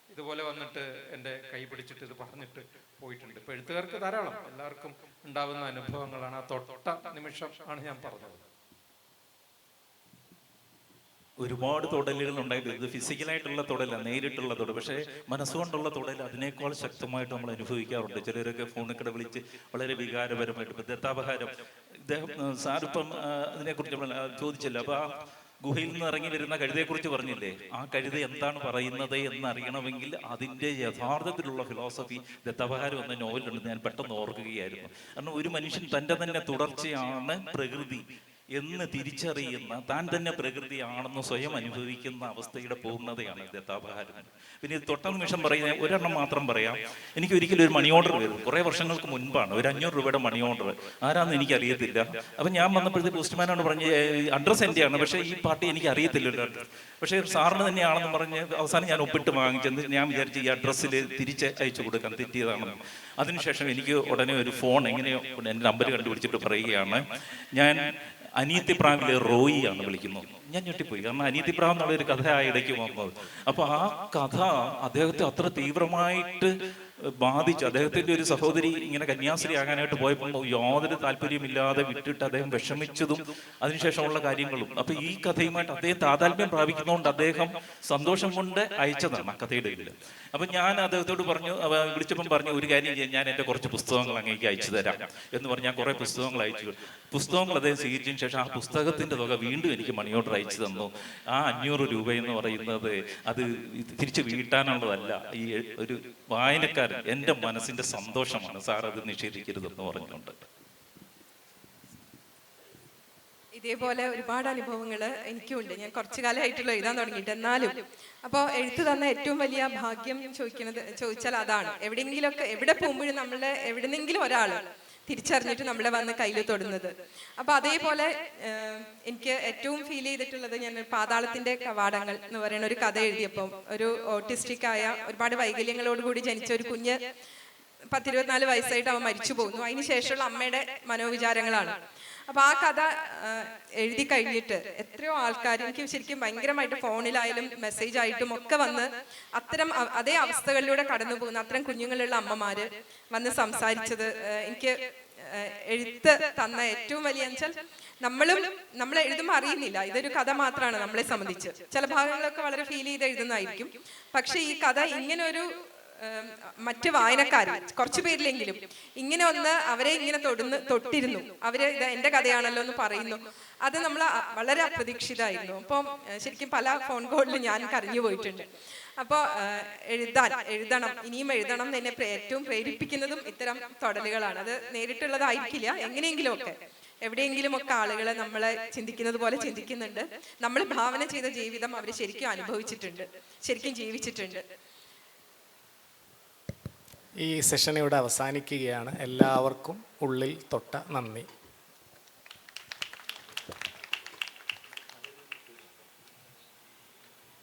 ഇതുപോലെ വന്നിട്ട് എൻ്റെ കൈ പിടിച്ചിട്ട് ഇത് പറഞ്ഞിട്ട് പോയിട്ടുണ്ട്. ഇപ്പൊ എഴുത്തുകാർക്ക് ധാരാളം എല്ലാവർക്കും ഉണ്ടാവുന്ന അനുഭവങ്ങളാണ്. ആ തൊട്ട നിമിഷം ആണ് ഞാൻ പറഞ്ഞത്. ഒരുപാട് തൊടലുകൾ ഉണ്ടായിട്ട് ഇത് ഫിസിക്കലായിട്ടുള്ള തൊടല, നേരിട്ടുള്ള തൊടൽ, പക്ഷേ മനസ്സുകൊണ്ടുള്ള തൊടൽ അതിനേക്കാൾ ശക്തമായിട്ട് നമ്മൾ അനുഭവിക്കാറുണ്ട്. ചിലരൊക്കെ ഫോണിൽ കൂടെ വിളിച്ച് വളരെ വികാരപരമായിട്ട്, ഇപ്പം ദത്താപഹാരം ഇദ്ദേഹം സാറിപ്പം അതിനെക്കുറിച്ച് ചോദിച്ചില്ല. അപ്പോൾ ആ ഗുഹയിൽ നിന്ന് ഇറങ്ങി വരുന്ന കഴുതയെക്കുറിച്ച് പറഞ്ഞില്ലേ, ആ കഴുത എന്താണ് പറയുന്നത് എന്നറിയണമെങ്കിൽ അതിൻ്റെ യഥാർത്ഥത്തിലുള്ള ഫിലോസഫി ദത്താപഹാരം എന്ന നോവലുണ്ട്. ഞാൻ പെട്ടെന്ന് ഓർക്കുകയായിരുന്നു. കാരണം ഒരു മനുഷ്യൻ തൻ്റെ തന്നെ തുടർച്ചയാണ് പ്രകൃതി എന്ന് തിരിച്ചറിയുന്ന, താൻ തന്നെ പ്രകൃതിയാണെന്ന് സ്വയം അനുഭവിക്കുന്ന അവസ്ഥയുടെ പൂർണ്ണതയാണ് ദത്താപഹാരം. പിന്നെ ഇത് തൊട്ട നിമിഷം പറയുന്ന ഒരെണ്ണം മാത്രം പറയാം. എനിക്ക് ഒരിക്കലും ഒരു മണി ഓർഡർ വരും, കുറേ വർഷങ്ങൾക്ക് മുൻപാണ്. ഒരു 500 രൂപയുടെ മണി ഓർഡർ, ആരാന്ന് എനിക്കറിയത്തില്ല. അപ്പം ഞാൻ വന്നപ്പോഴത്തേക്ക് പോസ്റ്റ്മാനോട് പറഞ്ഞ് അഡ്രസ്സ് എൻ്റെയാണ്, പക്ഷേ ഈ പാർട്ടി എനിക്ക് അറിയത്തില്ലല്ലോ അഡ്രസ്, പക്ഷേ സാറിന് തന്നെയാണെന്ന് പറഞ്ഞ് അവസാനം ഞാൻ ഒപ്പിട്ട് വാങ്ങിച്ചെന്ന് ഞാൻ വിചാരിച്ച് ഈ അഡ്രസ്സിൽ തിരിച്ച് അയച്ചു കൊടുക്കാൻ തെറ്റിയതാണെന്ന്. അതിനുശേഷം എനിക്ക് ഉടനെ ഒരു ഫോൺ എങ്ങനെയോ എൻ്റെ നമ്പർ കണ്ടുപിടിച്ചിട്ട് പറയുകയാണ്, ഞാൻ അനിയത്തിപ്രാവിലെ റോയിയാണ് വിളിക്കുന്നത്. ഞാൻ ഞെട്ടിപ്പോയി, കാരണം അനിയത്തിപ്രാവ് എന്നുള്ളൊരു കഥ ആ ഇടയ്ക്ക് വന്നത്. അപ്പോൾ ആ കഥ അദ്ദേഹത്തെ അത്ര തീവ്രമായിട്ട് ബാധിച്ചു. അദ്ദേഹത്തിൻ്റെ ഒരു സഹോദരി ഇങ്ങനെ കന്യാസ്ത്രീ ആകാനായിട്ട് പോയപ്പോൾ യാതൊരു താല്പര്യമില്ലാതെ വിട്ടിട്ട് അദ്ദേഹം വിഷമിച്ചതും അതിനുശേഷമുള്ള കാര്യങ്ങളും. അപ്പൊ ഈ കഥയുമായിട്ട് അദ്ദേഹം താതാത്മ്യം പ്രാപിക്കുന്നതുകൊണ്ട് അദ്ദേഹം സന്തോഷം കൊണ്ട് അയച്ചതാണ് ആ കഥയുടെ ഇതിൽ. അപ്പൊ ഞാൻ അദ്ദേഹത്തോട് പറഞ്ഞു, വിളിച്ചപ്പം പറഞ്ഞു, ഒരു കാര്യം ചെയ്യാൻ, ഞാൻ എൻ്റെ കുറച്ച് പുസ്തകങ്ങൾ അങ്ങേക്ക് അയച്ചു തരാം എന്ന് പറഞ്ഞ് ഞാൻ കുറേ പുസ്തകങ്ങൾ അയച്ചു. പുസ്തകങ്ങൾ അദ്ദേഹം സ്വീകരിച്ചതിന് ശേഷം ആ പുസ്തകത്തിന്റെ തുക വീണ്ടും എനിക്ക് മണി ഓർഡർ അയച്ചു തന്നു. ആ 500 രൂപ എന്ന് പറയുന്നത് അത് തിരിച്ചു വീട്ടാനുള്ളതല്ല. ഈ ഒരു വായനക്കാരൻ എൻ്റെ മനസ്സിന്റെ സന്തോഷമാണ്, സാർ അത് നിഷേധിക്കരുതെന്ന് പറഞ്ഞുകൊണ്ട്. ഇതേപോലെ ഒരുപാട് അനുഭവങ്ങൾ എനിക്കുണ്ട്. ഞാൻ കുറച്ചു കാലമായിട്ടുള്ള എഴുതാൻ തുടങ്ങിയിട്ട്. എന്നാലും അപ്പോൾ എഴുത്ത് തന്ന ഏറ്റവും വലിയ ഭാഗ്യം ചോദിച്ചാൽ അതാണ്. എവിടെ പോകുമ്പോഴും നമ്മളെ എവിടെന്നെങ്കിലും ഒരാൾ തിരിച്ചറിഞ്ഞിട്ട് നമ്മളെ വന്ന് കയ്യിൽ തൊടുന്നത്. അപ്പൊ അതേപോലെ എനിക്ക് ഏറ്റവും ഫീൽ ചെയ്തിട്ടുള്ളത്, ഞാൻ പാതാളത്തിന്റെ കവാടങ്ങൾ എന്ന് പറയുന്ന ഒരു കഥ എഴുതിയപ്പോൾ, ഒരു ഓട്ടിസ്റ്റിക് ആയ ഒരുപാട് വൈകല്യങ്ങളോടുകൂടി ജനിച്ച ഒരു കുഞ്ഞ് 10-24 വയസ്സായിട്ട് അവൻ മരിച്ചു പോകുന്നു. അതിനുശേഷമുള്ള അമ്മയുടെ മനോവിചാരങ്ങളാണ്. അപ്പൊ ആ കഥ എഴുതി കഴിഞ്ഞിട്ട് എത്രയോ ആൾക്കാർ എനിക്ക് ശരിക്കും ഭയങ്കരമായിട്ട് ഫോണിലായാലും മെസ്സേജ് ആയിട്ടും ഒക്കെ വന്ന് അത്തരം അതേ അവസ്ഥകളിലൂടെ കടന്നു പോകുന്ന അത്തരം കുഞ്ഞുങ്ങളുള്ള അമ്മമാര് വന്ന് സംസാരിച്ചത് എനിക്ക് എഴുത്ത് തന്ന ഏറ്റവും വലിയ വെച്ചാൽ നമ്മൾ എഴുതുമ്പോൾ അറിയുന്നില്ല ഇതൊരു കഥ മാത്രമാണ് നമ്മളെ സംബന്ധിച്ച്. ചില ഭാഗങ്ങളൊക്കെ വളരെ ഫീൽ ചെയ്ത് എഴുതുന്നതായിരിക്കും. പക്ഷെ ഈ കഥ ഇങ്ങനെ ഒരു മറ്റ് വായനക്കാർ കുറച്ചു പേരിലെങ്കിലും ഇങ്ങനെ ഒന്ന് അവരെ ഇങ്ങനെ തൊട്ടിരുന്നു, അവര് ഇത് എന്റെ കഥയാണല്ലോ എന്ന് പറയുന്നു. അത് നമ്മൾ വളരെ അപ്രതീക്ഷിതമായിരുന്നു. അപ്പം ശരിക്കും പല ഫോൺ കോളിലും ഞാൻ കരഞ്ഞു പോയിട്ടുണ്ട്. അപ്പോൾ എഴുതണം, ഇനിയും എഴുതണം എന്ന് എന്നെ ഏറ്റവും പ്രേരിപ്പിക്കുന്നതും ഇത്തരം തൊടലുകളാണ്. അത് നേരിട്ടുള്ളതായിരിക്കില്ല, എങ്ങനെയെങ്കിലും ഒക്കെ എവിടെയെങ്കിലും ഒക്കെ ആളുകളെ നമ്മളെ ചിന്തിക്കുന്നത് പോലെ ചിന്തിക്കുന്നുണ്ട്. നമ്മൾ ഭാവന ചെയ്ത ജീവിതം അവർ ശരിക്കും അനുഭവിച്ചിട്ടുണ്ട്, ശരിക്കും ജീവിച്ചിട്ടുണ്ട്. ഈ സെഷൻ ഇവിടെ അവസാനിക്കുകയാണ്. എല്ലാവർക്കും ഉള്ളിൽ തൊട്ട നന്ദി.